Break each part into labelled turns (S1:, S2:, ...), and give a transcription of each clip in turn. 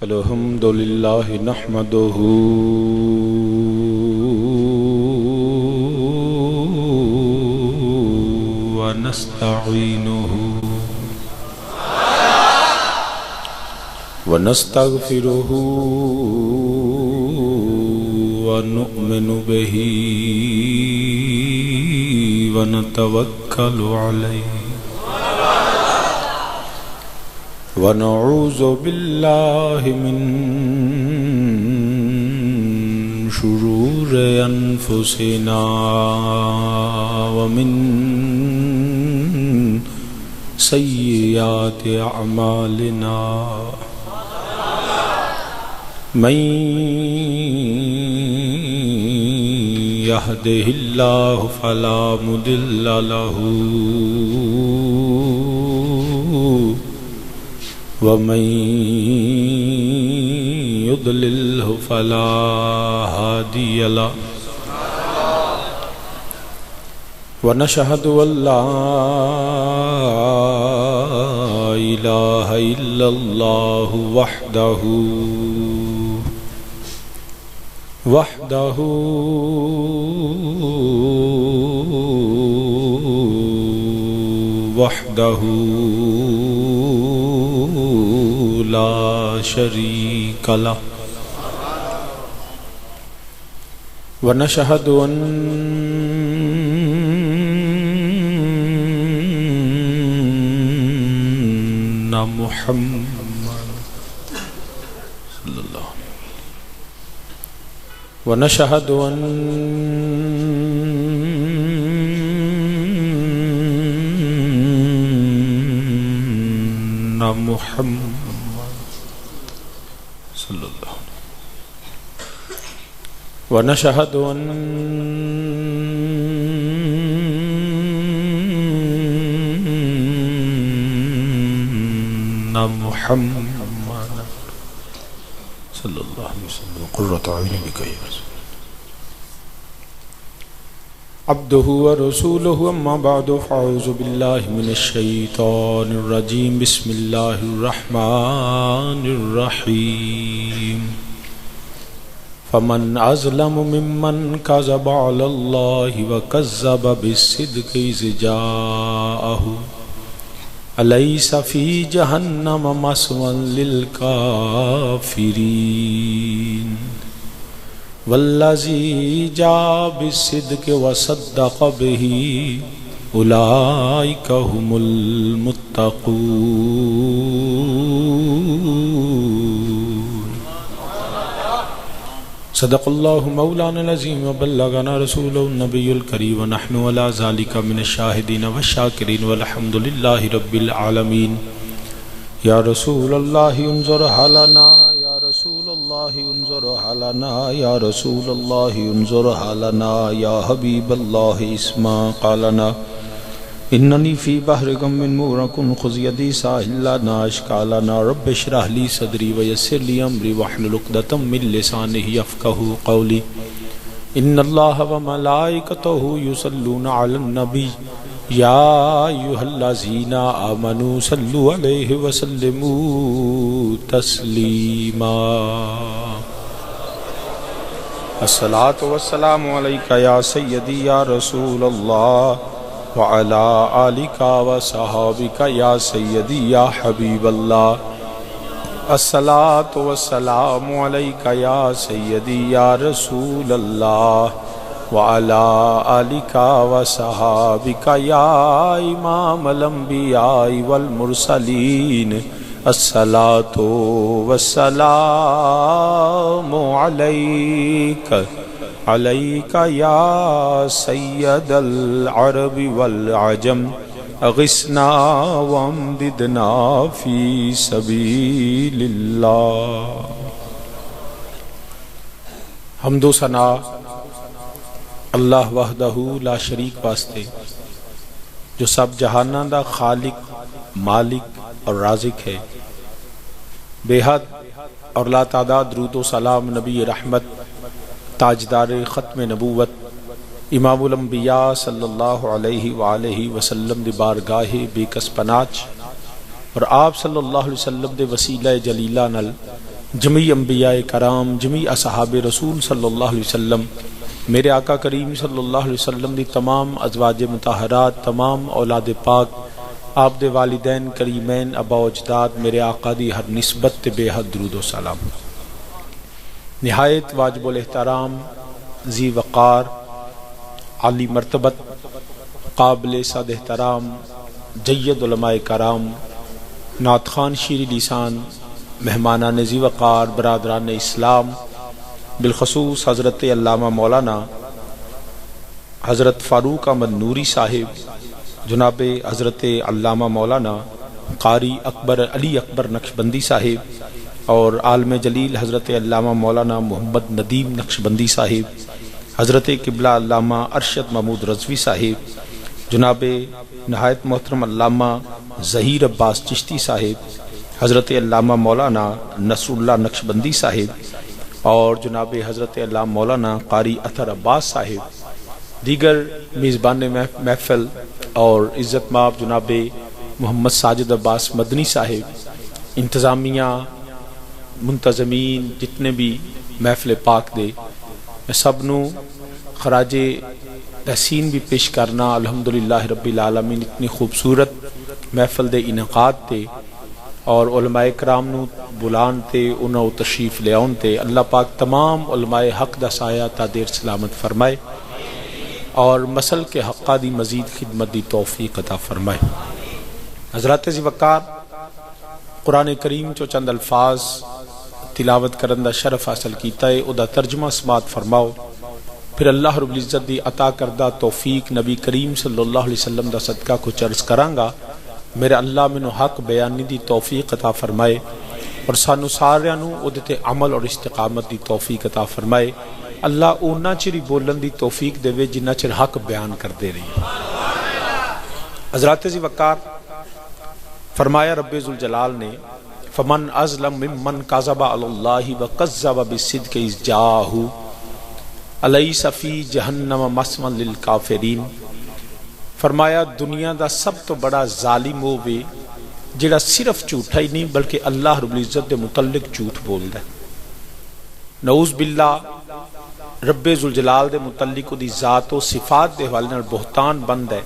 S1: الحمد لله نحمده ونستعينه ونستغفره ونؤمن به ونتوكل عليه ونعوذ بالله من شرور أنفسنا ومن سيئات أعمالنا من يهده الله فلا مضل له ومن يضلله فلا هادي له ونشهد أن لا إله إلا الله وحده لا شريك له ونشهد أن محمد صلى الله عليه وسلم ونشهد أن محمد صلى الله عليه وسلم ونشهد أن محمد صلى الله عليه وسلم قرة عين بك يا رسول عبده ورسوله أما بعد فأعوذ بالله من الشيطان الرجيم بسم الله الرحمن الرحيم فمن أظلم ممن كذب على الله وكذب بالصدق إذ جاءه أليس في جهنم مثوى للكافرين والذي جاء بالصدق وصدق به أولئك هم المتقون صدق الله مولانا العظيم وبلغنا رسوله النبي الكريم ونحن على ذلك من الشاهدين والشاكرين والحمد لله رب العالمين يا رسول الله انظر حالنا يا رسول الله انظر حالنا يا رسول الله انظر حالنا يا حبيب الله اسمع قالنا إنني في بحر غم مغرق خذ يدي ساحل لا أشكى لنا رب اشرح لي صدري ويسر لي أمري واحلل عقدة من لسانه يفقهوا قولي إن الله وملائكته يصلون على النبي يا أيها الذين آمنوا صلوا عليه وسلموا تسليما الصلاة والسلام عليك يا سيدي يا رسول الله وعلى آلك وصحابك يا سيدي يا حبيب الله الصلاة والسلام عليك يا سيدي يا رسول الله وعلى آلك وصحابك يا إمام الأنبياء والمرسلين الصلاة والسلام عليك يا سید العرب والعجم اغثنا وامددنا فی سبیل اللہ. حمد و ثنا اللہ وحدہ لا شریک واسطے جو سب جہاناں دا خالق مالک اور رازق ہے. بے حد اور لا تعداد درود و سلام نبی رحمت تاجدار ختم نبوت امام الانبیاء صلی اللہ علیہ وآلہ وسلم دی بارگاہ بے کس پناچ اور آپ صلی اللہ علیہ وسلم دے وسیلہ جلیلہ نال جمیع انبیاء کرام، جمیع اصحاب رسول صلی اللہ علیہ وسلم، میرے آقا کریم صلی اللہ علیہ وسلم دی تمام ازواج مطہرات، تمام اولاد پاک، آپ دے والدین کریمین، ابا و اجداد، میرے آقا دی ہر نسبت تے بے حد درود و سلام۔ نہایت واجب الاحترام، ذی وقار، عالی مرتبت، قابل صد احترام جید علماء کرام، نعت خوان شیر لسان، مہمانان ذی وقار، برادران اسلام، بالخصوص حضرت علامہ مولانا حضرت فاروق احمد نوری صاحب، جناب حضرت علامہ مولانا قاری اکبر علی اکبر نقشبندی صاحب، اور عالم جلیل حضرت علامہ مولانا محمد ندیم نقشبندی صاحب، حضرت قبلہ علامہ ارشد محمود رضوی صاحب، جناب نہایت محترم علامہ ظہیر عباس چشتی صاحب، حضرت علامہ مولانا نصر اللہ نقشبندی صاحب، اور جناب حضرت علامہ مولانا قاری اطہر عباس صاحب، دیگر میزبان محفل اور عزت مآب جناب محمد ساجد عباس مدنی صاحب، انتظامیہ، منتظمین، جتنے بھی محفل پاک دے، میں سب نو خراج تحسین بھی پیش کرنا الحمدللہ رب العالمین اتنی خوبصورت محفل دے انعقاد تے اور علماء کرام نو بلان تے انہوں تشریف لے آن تے اللہ پاک تمام علماء حق دا سایہ تا دیر سلامت فرمائے اور مسل کے حقہ دی مزید خدمت دی توفیق عطا فرمائے۔ حضرات ذی وقار، قرآن کریم چو چند الفاظ تلاوت کرن دا شرف حاصل کیتا ہے، او دا ترجمہ سماعت فرماؤ، پھر اللہ رب العزت دی عطا کردہ توفیق نبی کریم صلی اللہ علیہ وسلم دا صدقہ کو چرز کرانگا، میرے اللہ منو حق بیانی دی توفیق عطا فرمائے اور سانو سارے نو ادھتے عمل اور استقامت دی توفیق عطا فرمائے۔ اللہ اونا چری بولن دی توفیق دے وے جنہ چر حق بیان کر دے رہی۔ حضرات ذی وقار، فرمایا رب ذوالجلال نے، فمن ازلم ممن کذب علی اللہ وکذب بالصدق اذ جاءہ الیس فی جہنم مثوی للکافرین۔ فرمایا دنیا دا سب تو بڑا ظالم ہووے جڑا صرف جھوٹا ہی نہیں بلکہ اللہ رب العزت دے متعلق جھوٹ بولدا ہے۔ نعوذ باللہ، رب ذوالجلال دے متعلق دی ذات و صفات دے حوالے نال بہتان بند ہے،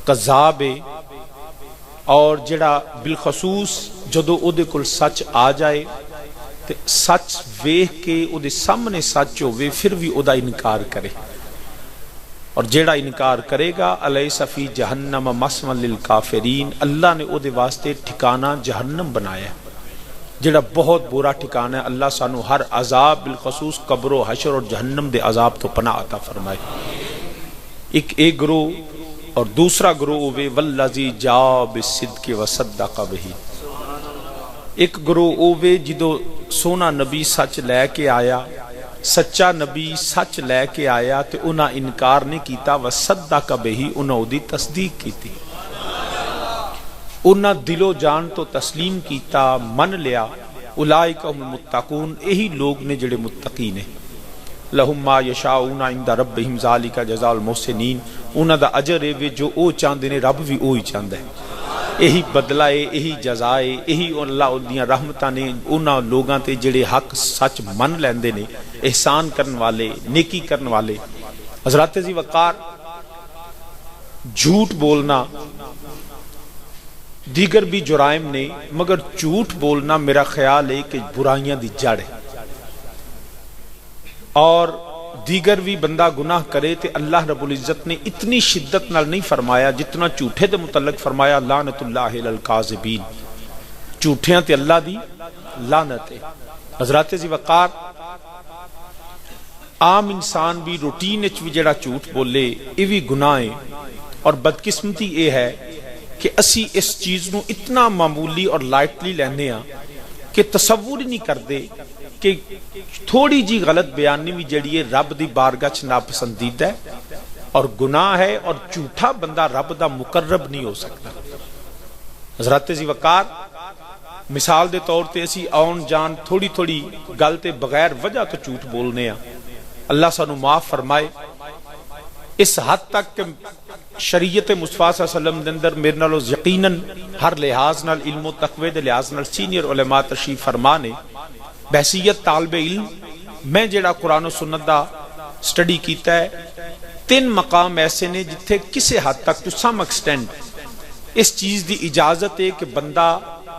S1: کذاب ہے، اور جڑا بالخصوص جدو او دے کول سچ آ جائے تے سچ ویکھ کے او دے سامنے سچ ہوئے پھر بھی او دا انکار کرے، اور جیڑا انکار کرے گا الیس فی جہنم مثوی للکافرین، اللہ نے او دے واسطے ٹھکانہ جہنم بنایا ہے، جیڑا بہت برا ٹھکانہ ہے۔ اللہ سانو ہر عذاب بالخصوص قبر و حشر اور جہنم دے عذاب تو پناہ عطا فرمائے۔ ایک گروہ اور دوسرا گروہ ہوئے والذی جاء بالصدق وصدق بہ، ایک گروہ ہوئے جدو سونا نبی سچ لے کے آیا، سچا نبی سچ لے کے آیا تے انہاں انکار نہیں کیتا، وصدق بہ، انہاں دی تصدیق کیتی، انہاں دل و جان تو تسلیم کیتا، من لیا۔ اولئک هم المتقون، یہی لوگ نے جڑے متقی نے۔ لہم ما یشاؤون عند ربہم ذالک جزاء المحسنین، انہاں دا اجر ہے جو او چاہندے نے رب بھی وہی چاہندا ہے، یہی بدلہ ہے، یہی جزا ہے، یہی اللہ دیاں رحمتاں نے انہاں لوگاں تے جڑے حق سچ من لیندے نے، احسان کرن والے، نیکی کرن والے۔ حضرات ذی وقار، جھوٹ بولنا دیگر بھی جرائم نے، مگر جھوٹ بولنا میرا خیال ہے کہ برائیاں دی جڑ ہے، اور دیگر بھی بندہ گناہ کرے تے اللہ رب العزت نے اتنی شدت نال نہیں فرمایا جتنا جھوٹے دے متعلق فرمایا، لعنت اللہ علی الکاذبین، جھوٹیاں تے اللہ دی لعنت ہے۔ حضرات ذی وقار، عام انسان بھی روٹین وچ بھی جڑا جھوٹ بولے یہ بھی گناہ ہے، اور بدقسمتی یہ ہے کہ اسی اس چیز نو اتنا معمولی اور لائٹلی لینے ہاں کہ تصور ہی نہیں کرتے کہ تھوڑی جی غلط بیانی بھی جڑی ہے رب دی بارگاہ چ ناپسندیدہ ہے اور گناہ ہے، اور جھوٹا بندہ رب دا مقرب نہیں ہو سکتا۔ حضرات ذی وقار، مثال دے طور تے اسی آن جان تھوڑی تھوڑی گل تے بغیر وجہ تو جھوٹ بولنے ہاں، اللہ سانو معاف فرمائے۔ اس حد تک کہ شریعت مصطفیٰ صلی اللہ علیہ وسلم دے اندر میرے نالوں یقیناً ہر لحاظ نال علم و تقوی دے لحاظ نال سینئر علماء تشریف فرما نے. بحیثیت طالب علم میں جڑا قرآن و سنت دا سٹڈی کیتا ہے 3 مقام ایسے نے جتھے کسی حد تک ٹو سم ایکسٹینٹ اس چیز دی اجازت ہے کہ بندہ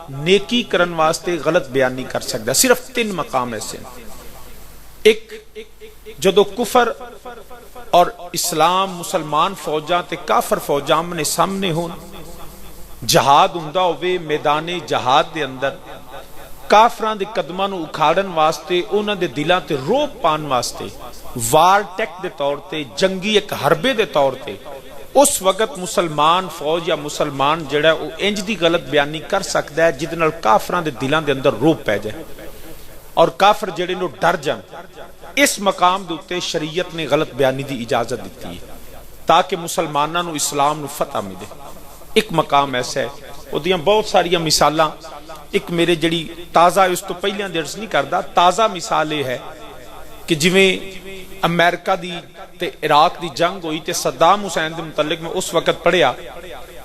S1: نیکی کرن واسطے غلط بیان نہیں کر سکتا. صرف 3 مقام ایسے ہیں. ایک جدو کفر اور اسلام مسلمان فوجاں تے کافر فوجاں آمنے سامنے ہون، جہاد ہوندا ہوئے میدان جہاد دے اندر کافران دے قدماں نو اکھاڑن واسطے انہاں دے دلاں تے روب پان واسطے وار ٹیک دے طور تے جنگی ایک حربے دے طور تے اس وقت مسلمان فوج یا مسلمان جڑا او انج دی غلط بیانی کر سکدا ہے جدے نال کافراں دے دلاں دے اندر روب پے جائے اور کافر جڑے نو ڈر جان. اس مقام دے اوتے شریعت نے غلط بیانی دی اجازت دیتی ہے تاکہ مسلماناں نو اسلام نو فتح ملے. ایک مقام ایسا ہے او دیاں بہت ساریاں مثالاں. ایک میرے جڑی تازہ اس تو پہلیاں درس نہیں کردا، تازہ مثال یہ ہے کہ جویں امریکہ دی تے عراق دی جنگ ہوئی تے صدام حسین دے متعلق میں اس وقت پڑھیا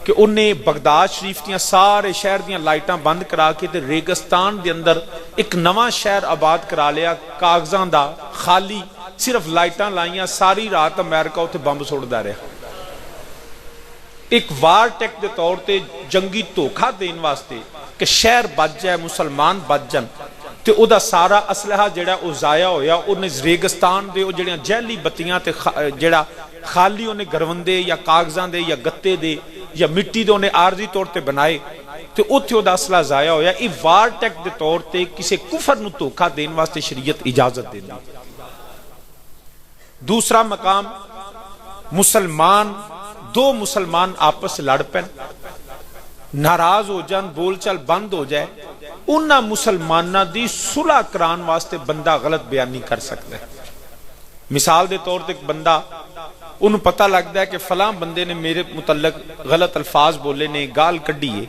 S1: کہ انہیں بغداد شریف دیاں سارے شہر دیاں لائٹاں بند کرا کے تے ریگستان دے اندر ایک نواں شہر آباد کرا لیا کاغذاں دا خالی، صرف لائٹاں لائیاں، ساری رات امریکہ اتنے بمب سٹدا رہا. ایک وار ٹیک دے طور تے جنگی دھوکھا دین واسطے کہ شہر بچ جائے، مسلمان بچ جان تے او دا سارا اسلحہ جڑا او ضائع ہویا. انہیں ریگستان دے او جڑیاں جہلی بتیاں تے جڑا خالی انہیں گروندے یا کاغذاں دے یا گتے دے یا مٹی دے انہیں عارضی طور تے بنائے تے اوتھے او دا اسلحہ ضائع ہویا. ای وار ٹیک دے طور تے کسے کفر نو دھوکھا دین واسطے شریعت اجازت دے دی. دوسرا مقام مسلمان، 2 مسلمان آپس لڑ پین، ناراض ہو جان، بول چال بند ہو جائے، انہاں مسلمانہ دی صلح کران واسطے بندہ غلط بیان نہیں کر سکتا ہے. مثال دے طور تے ایک بندہ انہوں پتہ لگتا ہے کہ فلاں بندے نے میرے متعلق غلط الفاظ بولے نے، گال کڈی ہے،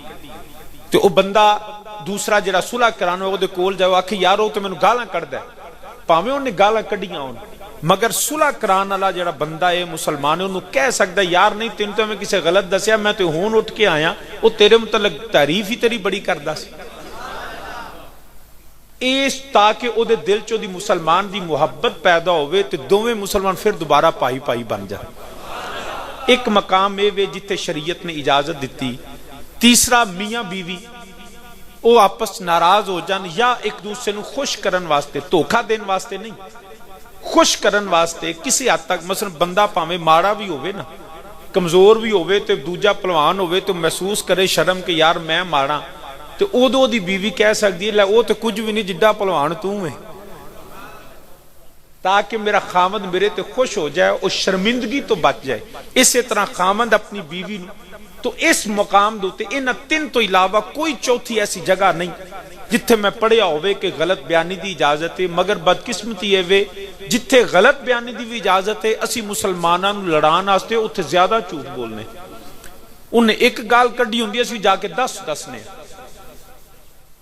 S1: تو وہ بندہ دوسرا جڑا صلح کرانا وہ دے کول جاؤ آکھے یار وہ تو میں گالاں کڈدا ہے، پاویں انہیں گالاں کڈیاں ہون، مگر صلح کران والا جڑا بندہ ہے مسلمان ہے انہوں کہہ سکتا ہے یار نہیں تین تو میں کسی غلط دسیا، میں تو ہون اٹھ کے آیا، وہ تیرے متعلق تعریف ہی تیری بڑی کردا سی. اس تاکہ او دے دل چو دی مسلمان دی محبت پیدا ہوئے تے دوویں مسلمان پھر دوبارہ پائی پائی بن جائے. ایک مقام اے وے جتے شریعت نے اجازت دیتی. تیسرا میاں بیوی او آپس ناراض ہو جان یا ایک دوسرے نو خوش کرن واسطے، دھوکھا دین واسطے نہیں، خوش کرن واسطے کسی حد تک مثلا بندہ پاویں ماڑا بھی ہوئے نا، کمزور بھی ہوئے تے دوجا پلوان ہوئے تو محسوس کرے شرم کہ یار میں ماڑا، تو او دو دی بیوی کہہ سکتی ہے لے او تو کچھ بھی نہیں جڈا پلوان تو ہے، تاکہ میرا خامد میرے تے خوش ہو جائے اور شرمندگی تو بچ جائے. اسی طرح خامد اپنی بیوی نو. تو اس مقام دوتے انہاں 3 تو علاوہ کوئی چوتھی ایسی جگہ نہیں جتھے میں پڑھیا ہوئے کہ غلط بیانی دی اجازت ہے. مگر بدقسمتی ہے وے جتھے غلط بیانی دی بھی اجازت ہے اسی مسلماناں نو لڑان واسطے اتھے زیادہ جھوٹ بولنے. انہیں ایک گال کڈی ہوندی اسی جا کے 10 دسنے.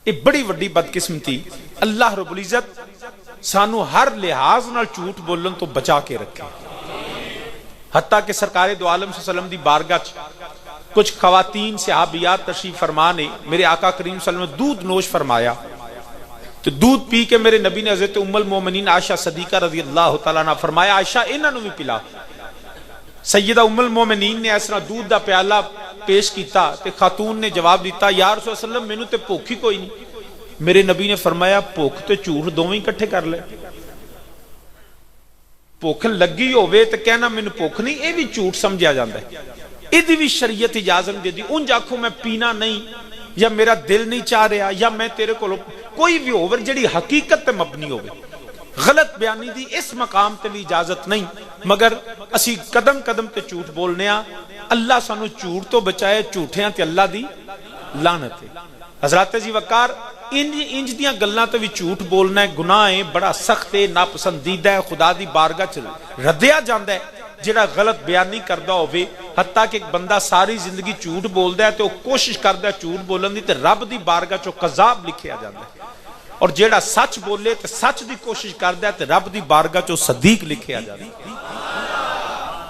S1: یہ بڑی وڈی بدقسمتی. اللہ رب العزت سانو ہر لحاظ نال جھوٹ بولن تو بچا کے رکھے. حتیٰ کہ سرکار دو عالم صلی اللہ علیہ وسلم دی بارگاہ کچھ خواتین صحابیات تشریف فرما نے میرے آقا کریم صلی اللہ علیہ وسلم نے دودھ نوش فرمایا، تو دودھ پی کے میرے نبی نے حضرت ام المومنین عائشہ صدیقہ رضی اللہ تعالیٰ عنہ فرمایا عائشہ انہاں نو بھی پلا. سیدہ ام المومنین نے اس طرح دودھ دا پیالہ پیش کیتا تے خاتون نے جواب دیتا یا رسول اللہ علیہ وسلم مینوں تے بھوک ہی کوئی نہیں. میرے نبی نے فرمایا بھوک تے جھوٹ دوویں اکٹھے کر لے. بھوک لگی ہوئے تے کہنا مینوں بھوک نہیں، اے بھی جھوٹ سمجھا جاندا ہے. ادھی بھی شریعت اجازت دے دی. انج آکھو میں پینا نہیں یا میرا دل نہیں چاہ رہا یا میں تیرے کو کوئی بھی ہوور جڑی حقیقت تے مبنی ہوئے. غلط بیانی دی اس مقام تے بھی اجازت نہیں، مگر اسی قدم قدم تے جھوٹ بولنے آ. اللہ سانو جھوٹ تو بچائے، جھوٹیاں تے اللہ دی لعنت ہے. حضرات جی وقار انج دیاں گلاں تے بھی جھوٹ بولنا ہے گناہ ہے، بڑا سخت ہے، ناپسندیدہ ہے، خدا دی بارگاہ چ ردیا جاندا ہے. جڑا غلط بیانی کردا ہوئے حتیٰ کہ ایک بندہ ساری زندگی جھوٹ بولدا ہے تو کوشش کردا ہے جھوٹ بولن دی تے رب دی بارگاہ چوں کذاب لکھیا جاندا ہے، اور جیڑا سچ بولے تے سچ دی کوشش کردا ہے تے رب دی بارگاہ چوں صدیق لکھیا جاندا ہے.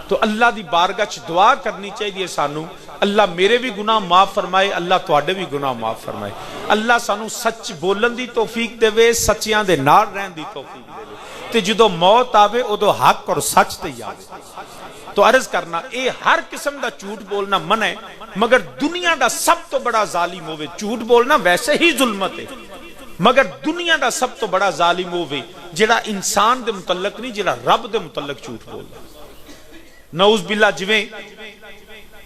S1: تو اللہ دی بارگاہ چ دعا کرنی چاہیے سانو، اللہ میرے بھی گناہ معاف فرمائے، اللہ تواڈے بھی گناہ معاف فرمائے، اللہ سانو سچ بولن دی توفیق دے، سچیاں دے نال رہن دی توفیق دے، تے جدو موت آوے ادو حق اور سچ تے یاد۔ تو عرض کرنا اے ہر قسم دا جھوٹ بولنا منع ہے، مگر دنیا دا سب تو بڑا ظالم ہوئے، جھوٹ بولنا ویسے ہی ظلمت ہے، مگر دنیا دا سب تو بڑا ظالم ہوئے جڑا انسان دے متعلق نہیں، جڑا رب دے متعلق جھوٹ بولنا۔ نعوذ باللہ جویں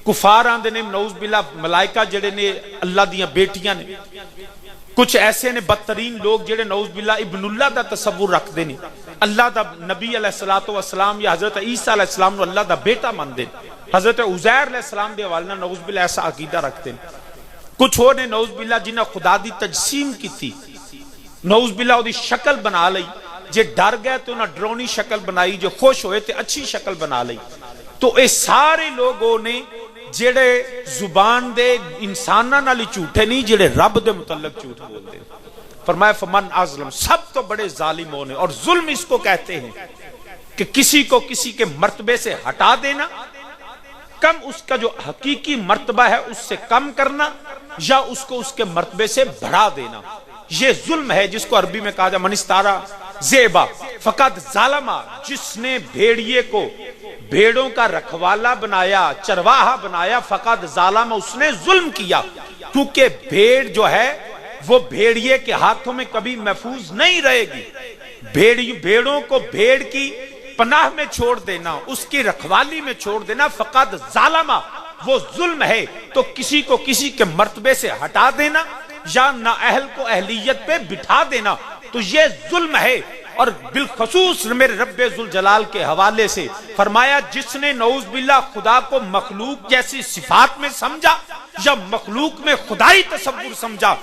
S1: کفار آندے نے نعوذ باللہ ملائکہ جڑے نے اللہ دیاں بیٹیاں نے، کچھ ایسے نے بدترین لوگ جڑے نعوذ باللہ ابن اللہ دا تصور رکھ دے نے، اللہ دا نبی علیہ السلام یا حضرت عیسیٰ علیہ السلام نو اللہ دا بیٹا مان دے، حضرت عزیر علیہ السلام دے حوالے نال نعوذ باللہ ایسا عقیدہ رکھتے ہیں۔ کچھ ہو نے نعوذ باللہ جنہاں خدا دی تجسیم کی تھی، نعوذ باللہ وہ دی شکل بنا لئی، جے ڈر گئے تو انہاں ڈرونی شکل بنائی، جو خوش ہوئے تے اچھی شکل بنا لئی۔ تو اے سارے لوگوں نے جڑے زبان دے انساناں نال جھوٹے نہیں، جڑے رب دے متعلق جھوٹ بولتے ہیں۔ فرمایا فمن اظلم، سب تو بڑے ظالم ہونے، اور ظلم اس کو کہتے ہیں کہ کسی کو کسی کے مرتبے سے ہٹا دینا، کم اس کا جو حقیقی مرتبہ ہے اس سے کم کرنا، یا اس کو اس کے مرتبے سے بڑھا دینا، یہ ظلم ہے، جس کو عربی میں کہا جائے من استارا زیبا فقط ظالما، جس نے بھیڑیے کو بھیڑوں کا رکھوالا بنایا، چرواہا بنایا، فقط ظالما، اس نے ظلم کیا، کیونکہ بھیڑ جو ہے وہ بھیڑیے کے ہاتھوں میں کبھی محفوظ نہیں رہے گی۔ بھیڑوں کو بھیڑ کی پناہ میں چھوڑ دینا، اس کی رکھوالی میں چھوڑ دینا، فقط ظالما، وہ ظلم ہے۔ تو کسی کو کسی کے مرتبے سے ہٹا دینا یا نااہل کو اہلیت پہ بٹھا دینا، تو یہ ظلم ہے۔ اور بالخصوص میرے رب ذوالجلال کے حوالے سے فرمایا جس نے نعوذ باللہ خدا کو مخلوق جیسی صفات میں سمجھا یا مخلوق میں خدائی تصور سمجھا،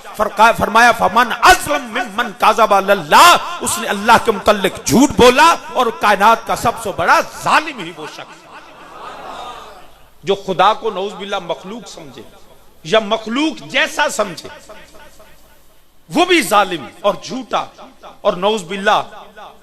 S1: فرمایا فمن اظلم ممن کذب علی اللہ، اس نے اللہ کے متعلق جھوٹ بولا، اور کائنات کا سب سے بڑا ظالم ہی وہ شخص جو خدا کو نعوذ باللہ مخلوق سمجھے یا مخلوق جیسا سمجھے، وہ بھی ظالم اور جھوٹا، اور نعوذ باللہ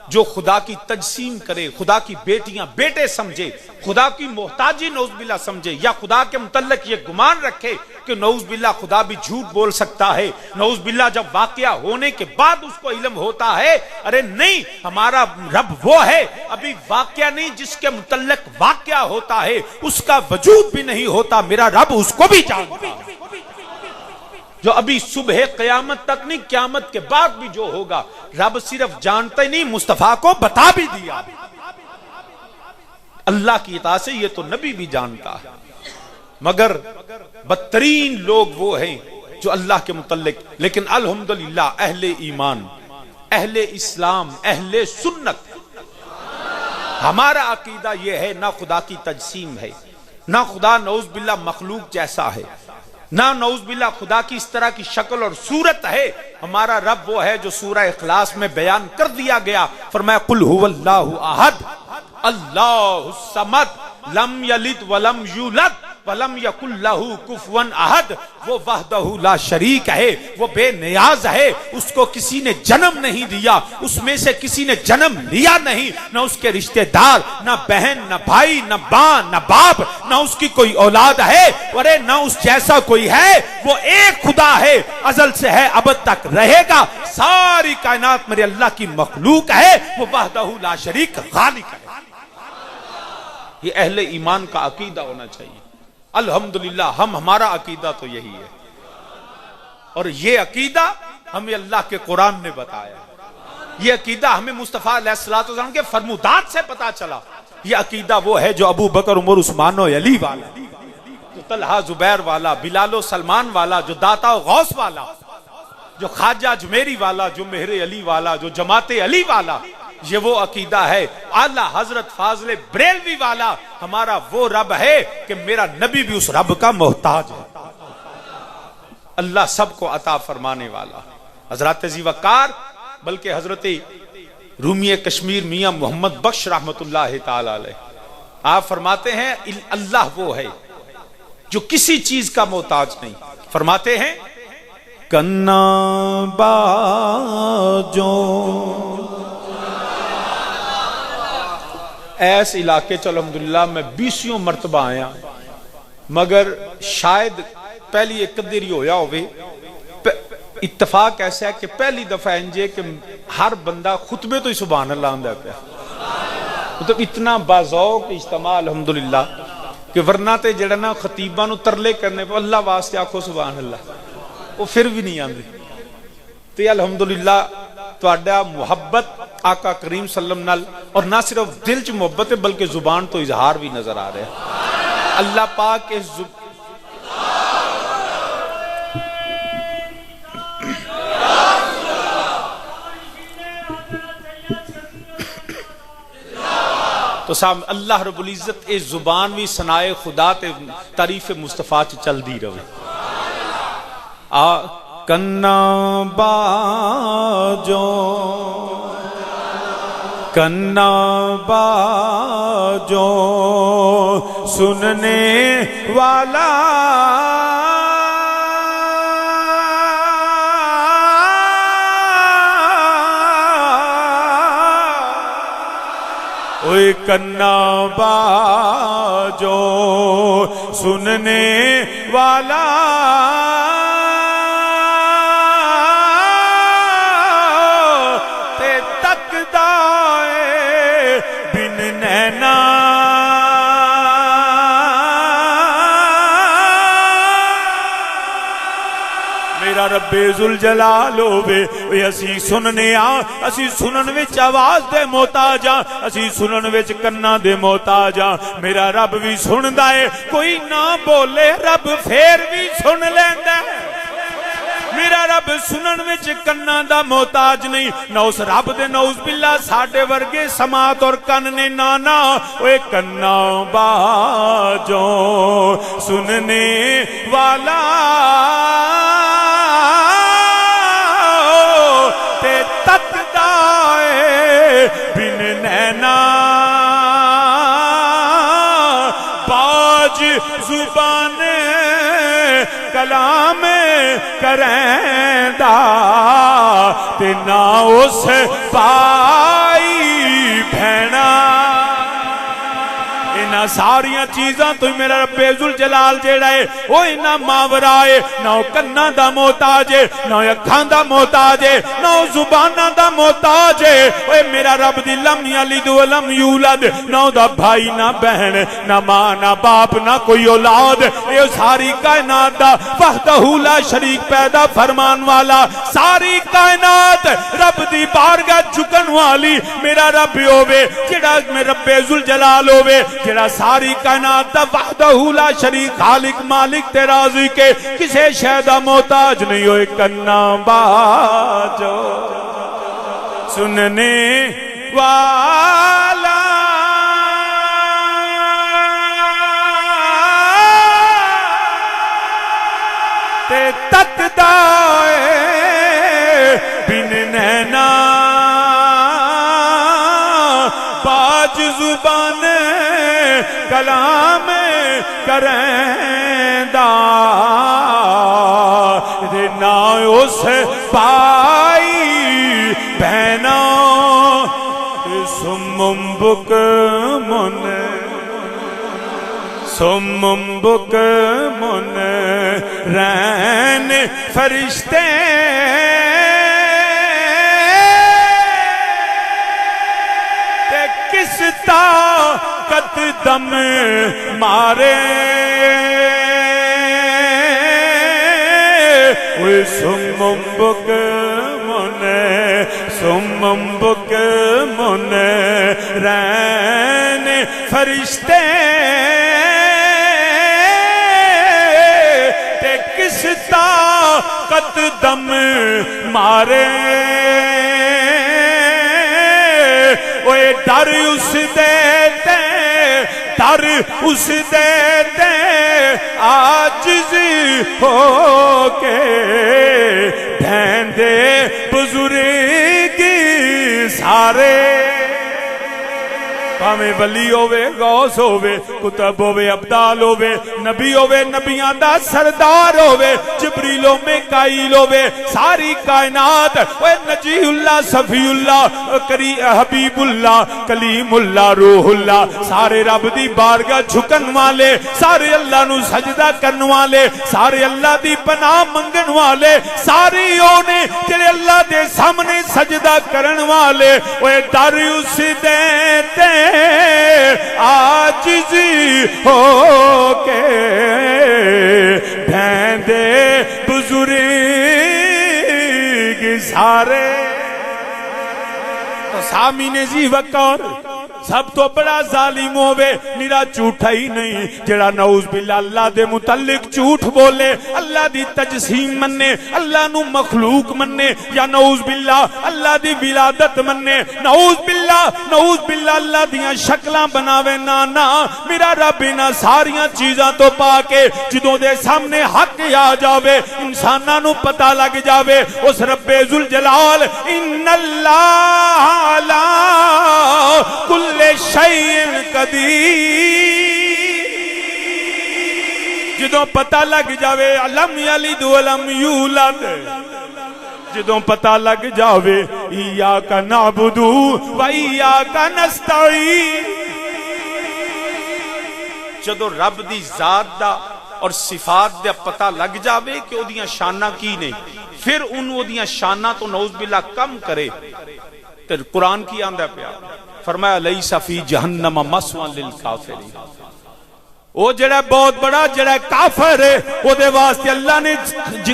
S1: جو خدا کی تجسیم کرے، خدا کی بیٹیاں بیٹے سمجھے، خدا کی محتاجی نعوذ باللہ سمجھے، یا خدا کے متعلق یہ گمان رکھے کہ نعوذ باللہ خدا بھی جھوٹ بول سکتا ہے، نعوذ باللہ جب واقعہ ہونے کے بعد اس کو علم ہوتا ہے، ارے نہیں، ہمارا رب وہ ہے، ابھی واقعہ نہیں جس کے متعلق واقعہ ہوتا ہے اس کا وجود بھی نہیں ہوتا، میرا رب اس کو بھی جانتا ہے، جو ابھی صبح قیامت تک نہیں، قیامت کے بعد بھی جو ہوگا رب صرف جانتا ہی نہیں، مصطفیٰ کو بتا بھی دیا۔ اللہ کی اطاعت سے یہ تو نبی بھی جانتا ہے، مگر بدترین لوگ وہ ہیں جو اللہ کے متعلق، لیکن الحمدللہ اہل ایمان، اہل اسلام، اہل سنت، ہمارا عقیدہ یہ ہے نہ خدا کی تجسیم ہے، نہ خدا نعوذ باللہ مخلوق جیسا ہے، نہ نعوذ باللہ خدا کی اس طرح کی شکل اور صورت ہے، ہمارا رب وہ ہے جو سورہ اخلاص میں بیان کر دیا گیا، فرمایا قل هو اللہ احد اللہ الصمد لم یلد ولم یولد ولم یکن لہ کفوا احد، وہ وحدہ لا شریک ہے، وہ بے نیاز ہے، اس کو کسی نے جنم نہیں دیا، اس میں سے کسی نے جنم لیا نہیں، نہ اس کے رشتہ دار، نہ بہن، نہ بھائی، نہ ماں، نہ باپ، نہ اس کی کوئی اولاد ہے، ورے نہ اس جیسا کوئی ہے، وہ ایک خدا ہے، ازل سے ہے، ابد تک رہے گا، ساری کائنات میرے اللہ کی مخلوق ہے، وہ وحدہ لا شریک خالق ہے۔ یہ اہل ایمان کا عقیدہ ہونا چاہیے۔ الحمدللہ ہمارا عقیدہ تو یہی ہے، اور یہ عقیدہ ہمیں اللہ کے قرآن نے بتایا، یہ عقیدہ ہمیں مصطفیٰ علیہ السلام کے فرمودات سے پتا چلا، یہ عقیدہ وہ ہے جو ابو بکر عمر عثمان و علی والا، جو طلحہ زبیر والا، بلال و سلمان والا، جو داتا و غوث والا، جو خواجہ اجمیری والا، جو مہر علی والا، جو جماعت علی والا، یہ وہ عقیدہ ہے۔ اعلیٰ حضرت فاضل بریلوی والا ہمارا وہ رب ہے کہ میرا نبی بھی اس رب کا محتاج ہے، اللہ سب کو عطا فرمانے والا۔ حضرت ذی وقار بلکہ حضرت رومی کشمیر میاں محمد بخش رحمت اللہ تعالی علیہ، آپ فرماتے ہیں اللہ وہ ہے جو کسی چیز کا محتاج نہیں، فرماتے ہیں کنا باجو ایس علاقے چ الحمدللہ میں 20 مرتبہ آیا، مگر شاید پہلی ایک دیر ہویا ہوئے، اتفاق ایسا ہے کہ پہلی دفعہ انجے کہ ہر بندہ خطبے تو ہی سبحان اللہ آندہ پہ، مطلب اتنا باذوق اجتماع الحمدللہ کہ ورنہ تے جڑنا خطیبہ نو ترلے کرنے پہ اللہ واسطے آکھو سبحان اللہ، وہ پھر بھی نہیں آندے۔ تو الحمدللہ تواڈا محبت آقا کریم صلی اللہ علیہ وسلم نال، اور نہ صرف دل چ محبت ہے بلکہ زبان تو اظہار بھی نظر آ رہا ہے۔ اللہ پاک اس تو سام اللہ رب العزت اس زبان بھی ثنائے خدا تے تعریف مصطفیٰ چ چل دی رہے۔ کنا باجو کنا باجو سننے والا اوے کنا باجو سننے والا تے تکدا اے بن نینا میرا رب ذوالجلال ہووے، اوے اسی سننے اسی سنن وچ آواز دے محتاج اسی سنن وچ کنا دے محتاج میرا رب بھی سندا ہے، کوئی نہ بولے رب پھر بھی سن لیندا ہے۔ میرا رب سنن وچ کنا دا محتاج نہیں، نہ اس رب دے نعوذ باللہ ساڈے ورگے سماعت اور کن نے نانا۔ اوے کنا باجو سننے والا تے تکدا اے بن نینا باج زبان کلام کریندا تے نہ اس پائی بھینا۔ انہاں ساریاں چیزاں تو میرا رب ذوالجلال جیڑا ہے وہ انہاں ماورا ہے، نہ کنا دا محتاج ہے، نہ اکھاں دا محتاج ہے، نہ زباناں دا محتاج ہے۔ اوے میرا رب دی لم یلد ولم یولد، نہ دا بھائی نہ بہن نہ ماں نہ باپ نہ کوئی اولاد، یہ ساری کائنات دا وحدہ لا شریک پیدا فرمان والا، ساری کائنات رب دی بارگاہ جھکن والی میرا رب ہووے، جڑا میرا رب ذوالجلال ہووے، جڑا ساری کائنات دا وحدہ لا شریک خالق مالک تے رازق کے کسے شے دا محتاج نہیں ہوئے۔ کنا باجو سننے والا تے تکدا اے بن نینا باج زبان کلام کریندا تے نہ اس پائی بہنا۔ سمم بکمن سمم بکمن رین فرشتے تے کس طاقت دم مارے اوے سمم بکمن سمم بکمن رین فرشتے تے کس طاقت دم مارے اوے ڈر اس دیتے ڈر اس دیتے عاجز ہو کے بھیندے بزرگ سارے، پاویں ولی ہووے غوث ہووے کتب ہووے ابدال ہووے نبی ہووے نبیاں دا سردار ہووے جبریل و میکائیل ہوے ساری کائنات اوے نجی اللہ صفی اللہ حبیب اللہ کلیم اللہ روح اللہ سارے رب دی بارگاہ جھکن والے سارے اللہ نو سجدہ کرن والے سارے اللہ دی پناہ منگن والے ساری اونے جڑے اللہ دے سامنے سجدہ کرن والے اوے ڈر اس دے تے عاجزی ہو کے بھیندے بزرگ سارے سامین جی وقار سب تو بڑا ظالم ہوے نرا جھوٹا ہی نہیں جڑا نعوذ باللہ اللہ دے متعلق جھوٹ بولے اللہ دی تجسیم منے اللہ نو مخلوق منے یا نعوذ باللہ اللہ دی ولادت منے نعوذ باللہ اللہ دیاں شکلاں بناوے نا میرا رب انہاں ساریاں چیزاں تو پا کے جدوں دے سامنے حق آ جاوے انساناں نو پتہ لگ جاوے اس رب ذوالجلال ان اللہ علی کل شیء قدیر جدوں پتہ لگ جاوے لم یلد ولم یولد جدوں پتہ لگ جاوے ایاک نعبد و ایاک نستعین جدوں رب دی ذات دا اور صفات دا پتہ لگ جاوے کہ او دیاں شاناں کی نے پھر انہوں دیاں شاناں تو نعوذ باللہ کم کرے تو قرآن کی آندہ پیا فرمایا لیس فی جہنم مسوى للکافرین وہ جڑا بہت بڑا جڑا کافر ہے وہ دے واسطے اللہ نے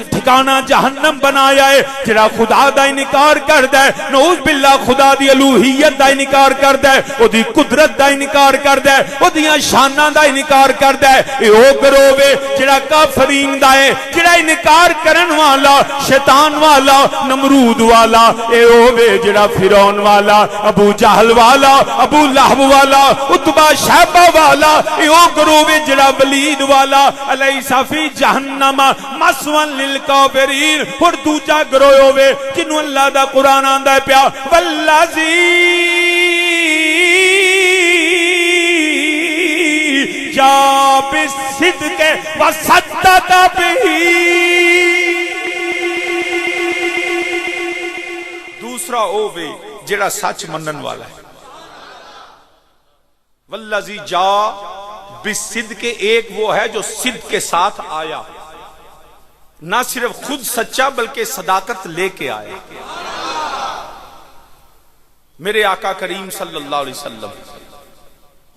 S1: ٹھکانہ جہنم بنایا ہے جڑا خدا دا انکار کردا ہے نعوذ باللہ خدا دی الوہیت دا انکار کردا ہے او دی قدرت دا انکار کردا ہے او دیاں شاناں دا انکار کردا ہے اے او گروہ ہے جڑا کافرین دا ہے جڑا انکار کرن والا شیطان والا نمرود والا اے او وے جڑا فرعون والا ابو جہل والا ابو لہب والا عتبہ شیبہ والا اے او گروہ جڑا ولید والا الیس فی جہنم مسوى للکافرین اور دوجا گروہ ہوے جنوں اللہ دا قرآن آندا ہے پیا والذی جاء بالصدق وصدق به دوسرا ہوے جڑا سچ منن والا ہے والذی جاء بالصدق ایک وہ ہے جو صدق کے ساتھ آیا نہ صرف خود سچا بلکہ صداقت لے کے آیا میرے آقا کریم صلی اللہ علیہ وسلم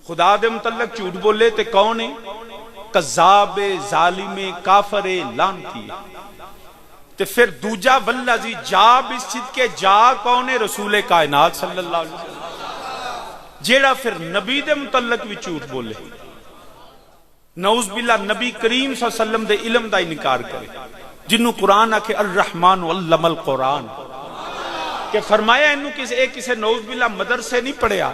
S1: خدا دے متعلق جھوٹ بولے تے کون ہے کذاب ظالم کافر لعنتی تے پھر دوجا والذی جاء بالصدق جا کون ہے رسول کائنات صلی اللہ علیہ وسلم جیڑا پھر نبی دے متعلق بھی جھوٹ بولے نعوذ باللہ نبی کریم صلی اللہ علیہ وسلم دے علم دا انکار کرے جنہوں قرآن آکے الرحمن علم القرآن کہ فرمایا انہوں کسے نعوذ باللہ مدرسے نہیں پڑھیا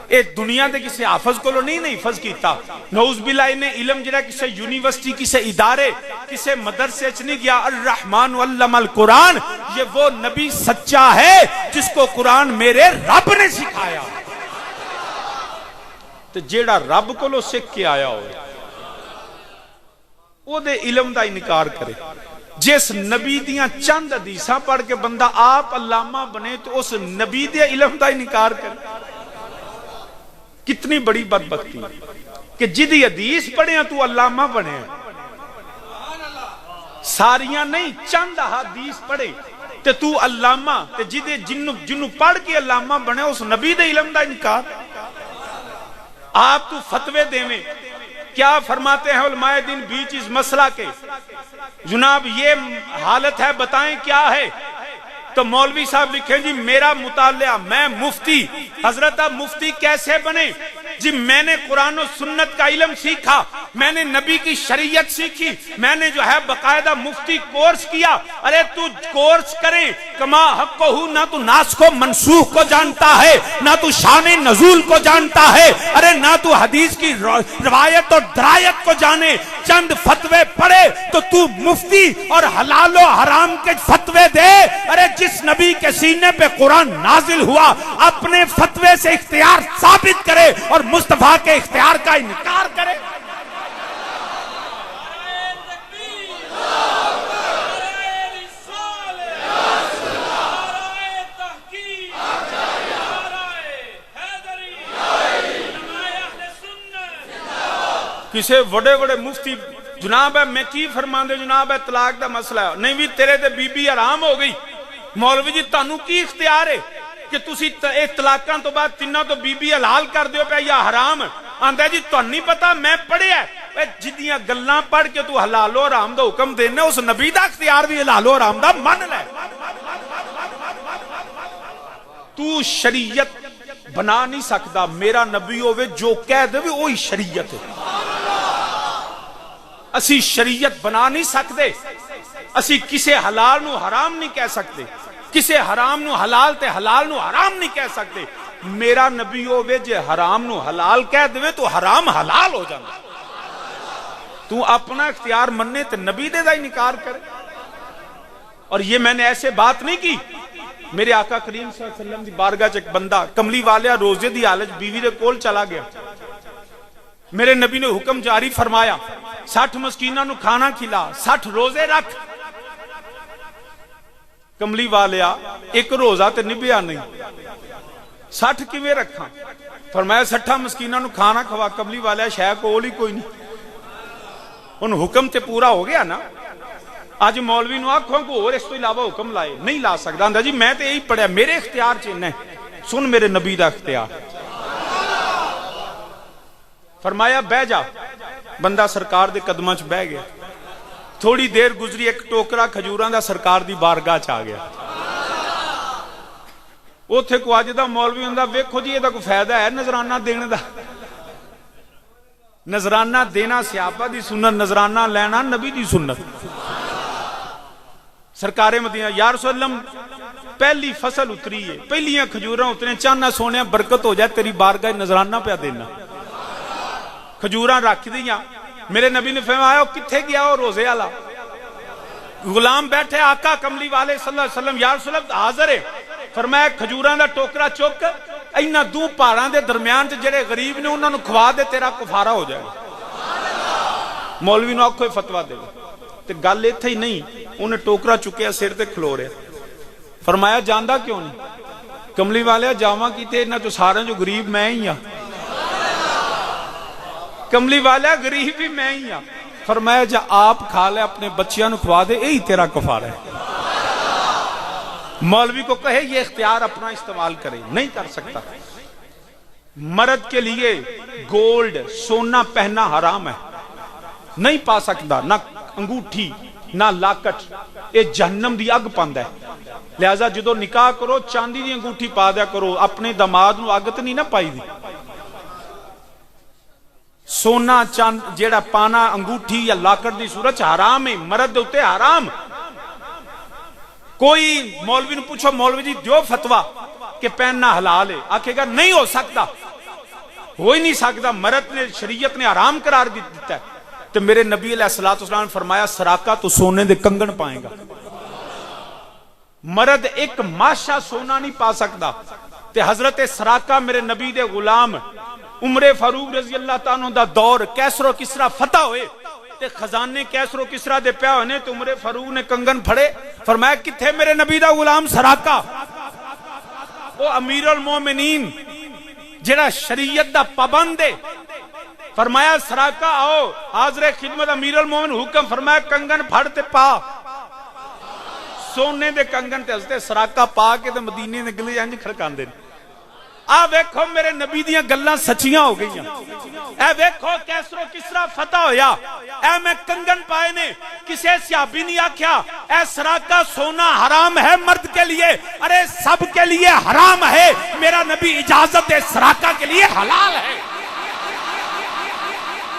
S1: اے دنیا دے کسے حافظ کو لو نہیں حفظ کیتا نعوذ باللہ انہیں علم جڑا کسے یونیورسٹی کسے ادارے کسے مدرسے اچ نہیں گیا الرحمن علم القرآن یہ وہ نبی سچا ہے جس کو قرآن میرے رب نے سکھایا تو جیڑا رب کو لو سکھ کے آیا ہو او دے علم دا انکار کرے جس نبی دیاں چند حدیثاں پڑھ کے بندہ آپ علامہ بنے تو اس نبی دے علم دا انکار کرے کتنی بڑی بدبختی کہ جدی حدیث پڑھیں تو علامہ بنے ساریاں نہیں چند حدیث پڑھے تے تو علامہ تے جنوں پڑھ کے علامہ بنے اس نبی دے علم دا انکار آپ تو فتوے دیویں کیا فرماتے ہیں علماء دین بیچ اس مسئلہ کے جناب یہ حالت ہے بتائیں کیا ہے تو مولوی صاحب لکھیں جی میرا مطالعہ میں مفتی حضرت مفتی کیسے بنے جی میں نے قرآن و سنت کا علم سیکھا میں نے نبی کی شریعت سیکھی میں نے جو ہے باقاعدہ مفتی کورس کیا ارے تو کورس کریں کما حق کو ہوں نہ تو ناس کو منسوخ کو جانتا ہے نہ تو شان نزول کو جانتا ہے ارے نہ تو حدیث کی روایت اور درایت کو جانے چند فتوے پڑھے تو مفتی اور حلال و حرام کے فتوے دے ارے جس نبی کے سینے پہ قرآن نازل ہوا اپنے فتوے سے اختیار ثابت کرے اور مصطفیٰ کے اختیار کا انکار کرے
S2: کسے بڑے بڑے مفتی جناب ہے میں کی فرماندے جناب ہے طلاق دا مسئلہ ہے نہیں بھی تیرے تے بی بی حرام ہو گئی مولوی جی تانوں کی اختیار ہے کہ تسی طلاقاں تو بعد تینوں تو بی بی حلال کر دیو پہ یا حرام آندا جی تانوں نہیں پتا میں پڑھیا ہے جدیاں گلاں پڑھ کے تو حلال و حرام دا حکم دینا اس نبی دا اختیار بھی حلال و حرام دا من لے تو شریعت بنا نہیں سکتا میرا نبی ہوئے جو کہہ دے وہی شریعت ہے اسی شریعت بنا نہیں سکتے اسی کسے حلال نو حرام نہیں کہہ سکتے کسے حرام نو حلال تے حلال نو حرام نہیں کہہ سکتے میرا نبی ہوئے جے حرام نو حلال کہہ دے تو حرام حلال ہو جانا تو اپنا اختیار مننے تے نبی دے دا انکار کرے اور یہ میں نے ایسے بات نہیں کی میرے آقا کریم صلی اللہ علیہ وسلم دی بارگاہ چ ایک بندہ کملی والیا روزے دی حالت بیوی دے کول چلا گیا میرے نبی نے حکم جاری فرمایا 60 مسکیناں نو کھانا کھلا 60 روزے رکھ کملی والیا ایک روزہ تے نبھیا نہیں 60 کیویں رکھاں فرمایا 60 مسکیناں نو کھانا کھوا کملی والیا شے کول ہی کوئی نہیں ان حکم تے پورا ہو گیا نا آج مولوی نو آنکھوں کو اور اس تو علاوہ حکم لائے نہیں لا سکتا اندھا جی میں تے یہی پڑھیا میرے اختیار چینے سن میرے نبی دا اختیار فرمایا بہ جا بندہ سرکار دے قدمہ چ بہ گیا تھوڑی دیر گزری ایک ٹوکرا کھجوراں دا سرکار دی بارگاہ چ آ گیا اوتھے کو اج دا مولوی ہوندا ویکھو جی ایدا کوئی فائدہ ہے نذرانہ دینے دا نذرانہ دینا صحابہ دی سنت نذرانہ لینا نبی دی سنت سرکار مدینہ یا رسول اللہ پہلی فصل اتری ہے پہلیاں کھجوراں اتنے چاہنا سونے برکت ہو جائے تیری بارگاہ نذرانہ پہ دینا کھجوراں رکھ دیاں میرے نبی نے فرمایا کتھے گیا ہو روزے والا غلام بیٹھے آقا کملی والے صلی اللہ علیہ وسلم یا رسول اللہ حاضر ہے فرمایا کھجوراں دا ٹوکرا چک اینا دو پہاڑاں دے درمیان جڑے غریب نے انہاں نو کھوا دے تیرا کفارہ ہو جائے مولوی نو کوئی فتویٰ دے تے گل ایتھے ہی نہیں انہیں ٹوکرا چکیا سر تے کھلو رہے فرمایا جاندہ کیوں نہیں کملی والے جاواں کیتے انہاں تو سارے جو غریب میں ہی ہاں کملی والے غریب بھی میں ہی ہاں فرمایا جا آپ کھا لے اپنے بچیاں نو کھوا دے یہی تیرا کفارہ ہے مولوی کو کہے یہ اختیار اپنا استعمال کرے نہیں کر سکتا مرد کے لیے گولڈ سونا پہننا حرام ہے نہیں پا سکتا نہ انگوٹھی نہ لاکٹ یہ جہنم دی اگ پاندہ ہے لہذا جدو نکاح کرو چاندی دی انگوٹھی پا دیا کرو اپنے دماد نو اگت نہیں نہ پائی دی سونا چاند جیڑا پانا انگوٹھی یا لاکٹ دی صورت حرام ہے مرد ہوتے حرام کوئی مولوی نے پوچھو مولوی جی دیو فتویٰ کہ پہننا حلال ہے آکھے گا نہیں ہو سکتا ہو ہی نہیں سکتا مرد نے شریعت نے حرام قرار دیتا ہے تو میرے نبی علیہ السلام نے فرمایا سراقہ تو سونے دے کنگن پائیں گا مرد ایک ماشا سونا نہیں پا سکتا تے حضرت سراقہ میرے نبی دے غلام عمر فاروق رضی اللہ تعالیٰ دا دور کیسر و کسرا فتح ہوئے تے خزانے کیسر و کسرا دے پیا ہونے تو عمر فاروق نے کنگن پھڑے فرمایا کتھے میرے نبی دا غلام سراقہ وہ امیر المومنین جڑا شریعت دا پابند ہے فرمایا سراقہ آؤ حاضر خدمت امیر المومن حکم فرمایا کنگن پھڑ تے پا سونے دے کنگن تے حضرت سراقہ پا کے تے مدینے دے گلے انج کھڑکان دے آ ویکھو میرے نبی دیاں گلاں سچیاں ہو گئیاں اے ویکھو کیسر و کسرا فتح ہویا اے میں کنگن پائے نے کسے صحابی نہیں آکھیا اے سراقہ سونا حرام ہے مرد کے لیے ارے سب کے لیے حرام ہے میرا نبی اجازت ہے سراقہ کے لیے حلال ہے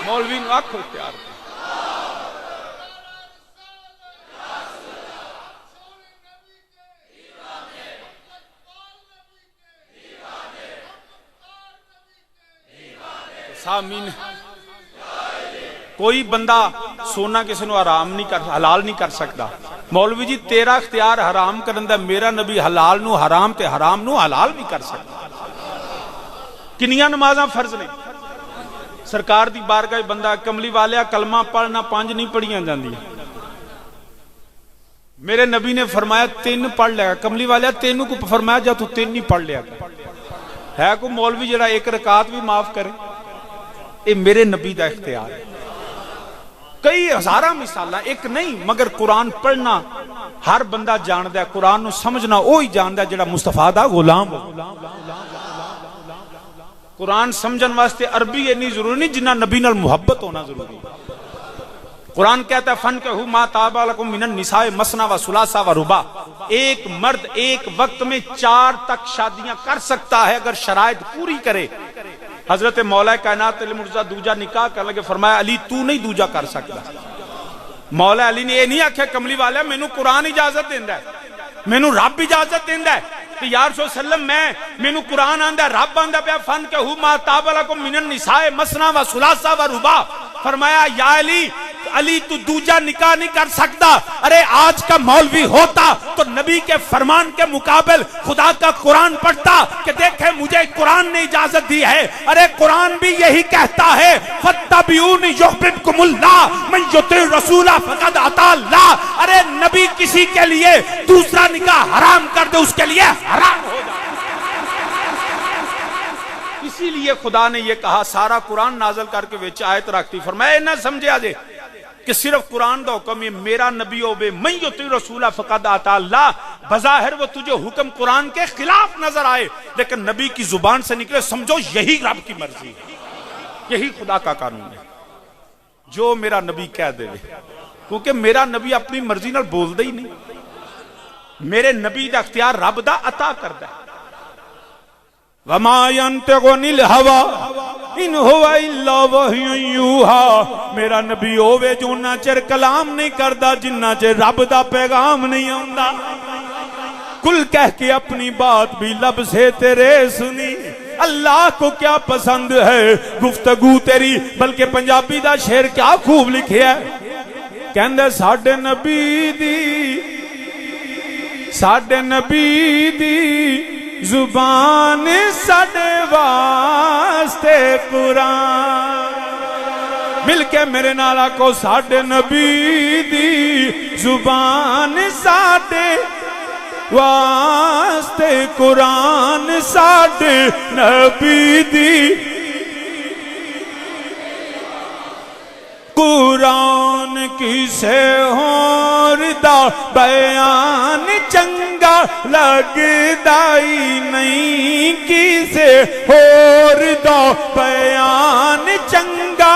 S2: مولوی نو آکھو اختیار سامین کوئی بندہ سونا کسی نو حرام نہیں کر حلال نہیں کر سکتا مولوی جی تیرا اختیار حرام کرندہ میرا نبی حلال نو حرام تے حرام نو حلال بھی کر سکتا کنیاں نمازاں فرض نہیں سرکار دی بارگاہ بندہ کملی والیا کلمہ پڑھنا 5 نہیں پڑھیاں جاندی میرے نبی نے فرمایا 3 پڑھ لیا کملی والیا 3 کو فرمایا جا تو 3 نہیں پڑھ لیا ہے کو مولوی جڑا 1 رکعت بھی معاف کرے اے میرے نبی دا اختیار ہے کئی ہزاراں مثالاں، ایک نہیں مگر قرآن پڑھنا ہر بندہ جاندا ہے، قرآن نو سمجھنا وہی جاندا ہے جڑا مصطفیٰ دا غلام ہو۔ قرآن سمجھن واسطے عربی اتنی ضروری نہیں جنہ نبی نال محبت ہونا ضروری ہے۔ قرآن کہتا ہے فَانْكِحُوا مَا طَابَ لَكُم مِّنَ النِّسَاءِ مَثْنَىٰ وَثُلَاثَ وَرُبَاع، ایک مرد ایک وقت میں 4 تک شادیاں کر سکتا ہے اگر شرائط پوری کرے۔ حضرت مولا کائنات علی مرزا دوجا نکاح کرنے لگے، فرمایا علی تو نہیں دوجا کر سکتا۔ مولا علی نے یہ نہیں آکھیا کملی والا مینوں قرآن اجازت دیندا ہے، مینوں رب اجازت دیندا ہے کہ یا رسول سلم مینوں قرآن آندا، رب آندا پیا فَانْكِحُوا مَا طَابَ لَكُم مِّنَ النِّسَاءِ مَثْنَىٰ وَثُلَاثَ وَرُبَاع، فرمایا یا علی تو دوجا نکاح نہیں کر سکتا۔ ارے آج کا مولوی ہوتا تو نبی کے فرمان کے مقابل خدا کا قرآن پڑھتا کہ دیکھیں مجھے قرآن نے اجازت دی ہے۔ ارے قرآن بھی یہی کہتا ہے فَاتَّبِعُونِ يُحْبِبْكُمُ اللَّهُ مَن يُطِعِ الرَّسُولَ فَقَدْ أَطَاعَ اللَّهَ۔ ارے نبی کسی کے لیے دوسرا نکاح حرام کر دے اس کے لیے حرام ہو جائے۔ اسی لیے خدا نے یہ کہا، سارا قرآن نازل کر کے وچ آیت رکھتی، فرمایا نہ سمجھے آجے کہ صرف قرآن دا حکم یہ میرا نبی ہوئے من یطیع الرسول فقد اطاع اللہ، بظاہر وہ تجھے حکم قرآن کے خلاف نظر آئے لیکن نبی کی زبان سے نکلے سمجھو یہی رب کی مرضی ہے، یہی خدا کا قانون ہے جو میرا نبی کہہ دے، کیونکہ میرا نبی اپنی مرضی نال بول دے ہی نہیں، میرے نبی دا اختیار رب دا عطا کردا ہے۔ وَمَا يَنْطِقُ عَنِ الْهَوَىٰ إِنْ هُوَ إِلَّا وَحْيٌ يُوحَىٰ، میرا نبی ہووے جو نہ چر کلام نہیں کردا جنہ چر رب دا پیغام نہیں آندا، کل کہہ کے اپنی بات بھی لب سے تیرے سنی، اللہ کو کیا پسند ہے گفتگو تیری۔ بلکہ پنجابی دا شعر کیا خوب لکھیا ہے، کہندے ساڈے نبی دی زبان ساڈے واسطے قرآن، مل کے میرے نالا کو ساڈے نبی دی زبان ساڈے واسطے قرآن، ساڈے نبی دی قرآن کسے ہور دا بیان چنگا لگدا ہی نہیں، کسے ہور دا بیان چنگا۔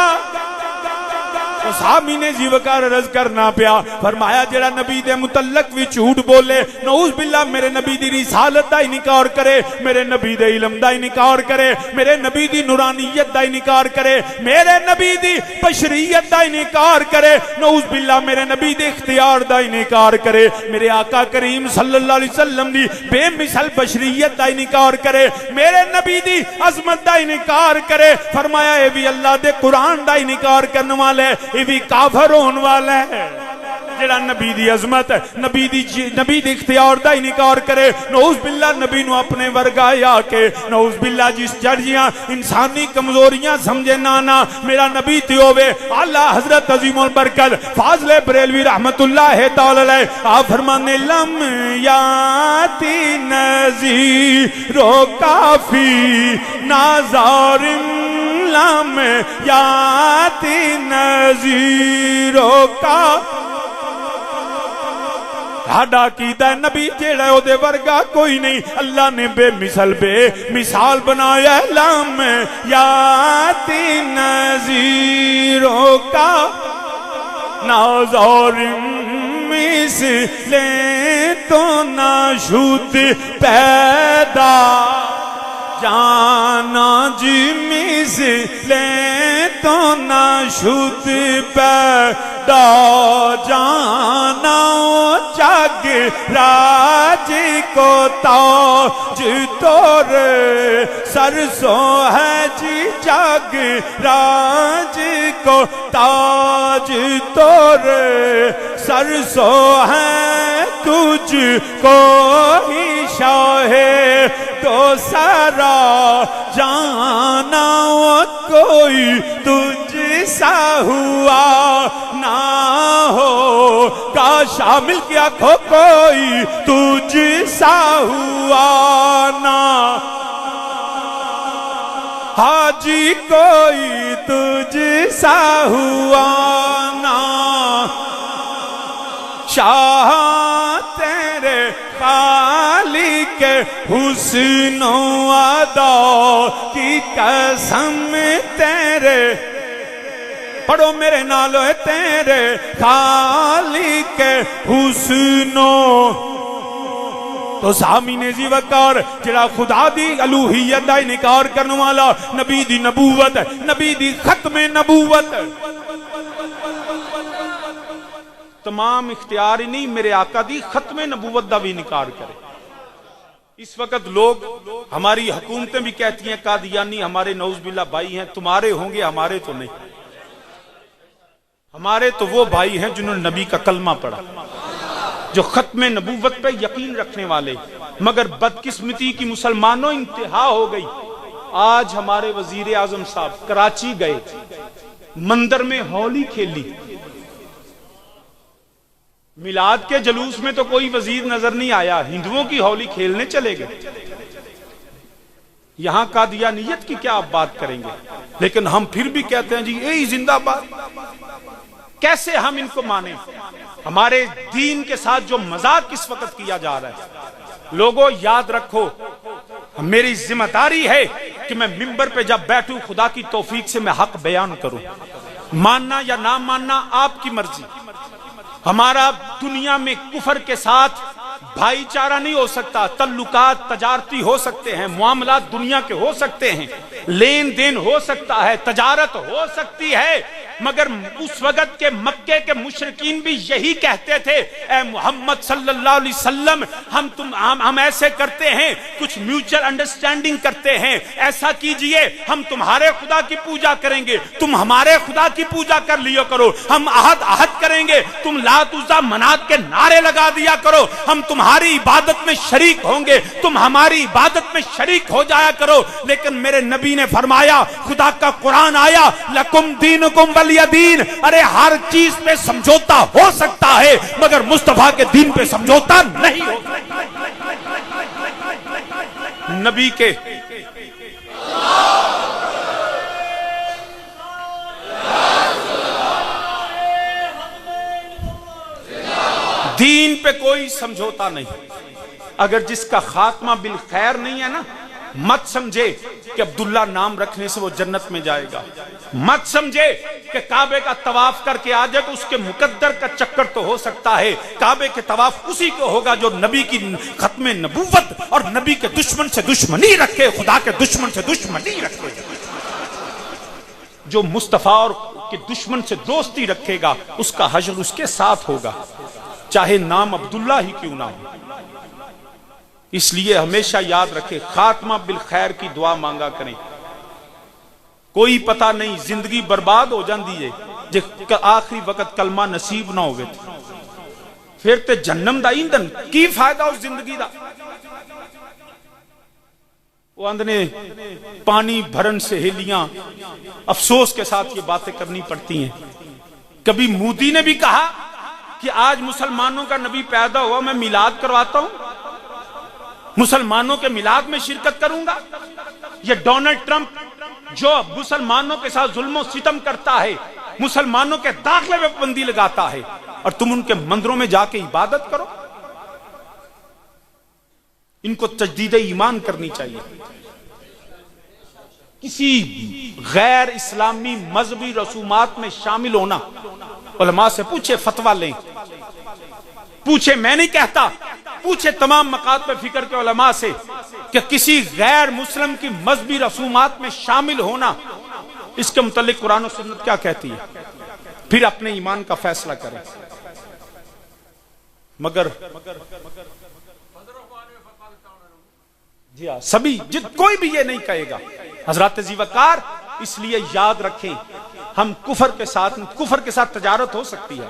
S2: صحابی نے جیوکار عرض کرنا پیا، فرمایا جڑا نبی دے متعلق بھی جھوٹ بولے نعوذ باللہ، میرے نبی دی رسالت دا انکار کرے، میرے نبی دے علم دا انکار کرے، میرے نبی دی نورانیت دا انکار کرے، میرے نبی دی بشریت دا انکار کرے، نعوذ باللہ میرے نبی دے اختیار دا انکار کرے، میرے آقا کریم صلی اللہ علیہ وسلم دی بے مثل بشریت دا انکار کرے، میرے نبی دی عظمت دا انکار کرے، فرمایا اے بھی اللہ دے قرآن دا انکار کرنے والے یہ بھی کافر ہون والا ہے۔ جڑا نبی دی عظمت نبی دی اختیار دا انکار کرے، نعوذ باللہ نبی نو اپنے ورگا یا کے، نعوذ باللہ جس جڑیاں انسانی کمزوریاں سمجھے نانا میرا نبی تے ہوئے۔ اعلیٰ حضرت عظیم البرکت فاضل بریلوی رحمت اللہ تعالی علیہ آپ فرمانے لم یاتی نذیرو کافی نازار لم یاتی نذیرو کا، ہاڈا کیتا نبی جیڑا او دے ورگا کوئی نہیں، اللہ نے بے مثال بنایا، لم یاتی نذیروں کا نازار مثلیں تو نہ شد پیدا جانا جی مثلیں تو نہ شد پیدا جانا، جگ راج کو تاج تور سرسوں ہے جی، جگ راج کو تاج تور سرسوں ہے، تجھ کو ہی شاہ تو سارا جانا، کوئی تجھ سا ہوا نہ ہو کا، شامل کیا کھو کوئی تجھ سا ہوا نہ حاجی کوئی تجھ سا ہوا نا، شاہ تیرے خالق حسن و ادا کی قسم تیرے، پڑھو میرے نالو تیرے خالق حسن و، تو سامین زی وقار جڑا خدا دی الوہیت دا انکار کرنے والا، نبی دی نبوت، نبی دی ختم نبوت، تمام اختیار ہی نہیں میرے آقا دی ختم نبوت دا بھی انکار کرے۔ اس وقت لوگ ہماری حکومتیں بھی کہتی ہیں قادیانی ہمارے نعوذ باللہ بھائی ہیں، تمہارے ہوں گے ہمارے تو نہیں، ہمارے تو وہ بھائی ہیں جنہوں نے نبی کا کلمہ پڑھا، جو ختم نبوت پہ یقین رکھنے والے۔ مگر بدقسمتی کی مسلمانوں انتہا ہو گئی، آج ہمارے وزیر اعظم صاحب کراچی گئے، مندر میں ہولی کھیلی، میلاد کے جلوس میں تو کوئی وزیر نظر نہیں آیا، ہندوؤں کی ہولی کھیلنے چلے گئے۔ یہاں قادیانیت کی کیا آپ بات کریں گے؟ لیکن ہم پھر بھی کہتے ہیں جی یہی زندہ باد۔ کیسے ہم ان کو مانیں؟ ہمارے دین کے ساتھ جو مذاق اس وقت کیا جا رہا ہے، لوگوں یاد رکھو، میری ذمہ داری ہے کہ میں ممبر پہ جب بیٹھوں خدا کی توفیق سے میں حق بیان کروں، ماننا یا نہ ماننا آپ کی مرضی۔ ہمارا دنیا میں کفر کے ساتھ بھائی چارہ نہیں ہو سکتا، تعلقات تجارتی ہو سکتے ہیں، معاملات دنیا کے ہو سکتے ہیں، لین دین ہو سکتا ہے، تجارت ہو سکتی ہے، مگر اس وقت کے مکے کے مشرکین بھی یہی کہتے تھے، اے محمد صلی اللہ علیہ وسلم ہم ایسے کرتے ہیں، کچھ میوچل انڈرسٹینڈنگ کرتے ہیں، ایسا کیجئے ہم تمہارے خدا کی پوجا کریں گے، تم ہمارے خدا کی پوجا کر لیا کرو، ہم عہد کریں گے، تم لات عزا منات کے نعرے لگا دیا کرو، ہم تمہاری عبادت میں شریک ہوں گے، تم ہماری عبادت میں شریک ہو جایا کرو۔ لیکن میرے نبی نے فرمایا، خدا کا قرآن آیا، لکم دینکم ولی دین، ارے ہر چیز پہ سمجھوتا ہو سکتا ہے مگر مصطفیٰ کے دین پہ سمجھوتا نہیں ہو سکتا۔ نبی کے دین پہ کوئی سمجھوتا نہیں۔ اگر جس کا خاتمہ بالخیر نہیں ہے نا، مت سمجھے کہ عبداللہ نام رکھنے سے وہ جنت میں جائے گا، مت سمجھے کہ کعبے کا طواف کر کے آ جائے تو اس کے مقدر کا چکر تو ہو سکتا ہے، کعبے کے طواف اسی کو ہوگا جو نبی کی ختم نبوت اور نبی کے دشمن سے دشمنی رکھے، خدا کے دشمن سے دشمنی رکھے۔ جو مصطفیٰ اور کے دشمن سے دوستی رکھے گا اس کا حشر اس کے ساتھ ہوگا، چاہے نام عبداللہ ہی کیوں نہ ہو۔ اس لیے ہمیشہ یاد رکھے، خاتمہ بالخیر کی دعا مانگا کریں۔ کوئی پتہ نہیں زندگی برباد ہو جاندی ہے جے آخری وقت کلمہ نصیب نہ ہوئے پھر تے جہنم دا ایندھن کی فائدہ اس زندگی دا۔ وہ اندنے پانی بھرن سے ہلیاں افسوس کے ساتھ یہ باتیں کرنی پڑتی ہیں۔ کبھی مودی نے بھی کہا کہ آج مسلمانوں کا نبی پیدا ہوا، میں میلاد کرواتا ہوں، مسلمانوں کے میلاد میں شرکت کروں گا۔ یہ ڈونلڈ ٹرمپ جو مسلمانوں کے ساتھ ظلم و ستم کرتا ہے، مسلمانوں کے داخلے میں پابندی لگاتا ہے، اور تم ان کے مندروں میں جا کے عبادت کرو۔ ان کو تجدید ایمان کرنی چاہیے۔ کسی غیر اسلامی مذہبی رسومات میں شامل ہونا، علماء سے پوچھے، فتویٰ لیں، پوچھے، میں نہیں کہتا، پوچھے تمام مقاصد پہ فکر کے علماء سے کہ کسی غیر مسلم کی مذہبی رسومات میں شامل ہونا، اس کے متعلق قرآن و سنت کیا کہتی ہے، پھر اپنے ایمان کا فیصلہ کریں۔ مگر جی ہاں، سبھی کوئی بھی یہ نہیں کہے گا حضرات ذیوقار۔ اس لیے یاد رکھیں، ہم کفر کے ساتھ تجارت ہو سکتی ہے،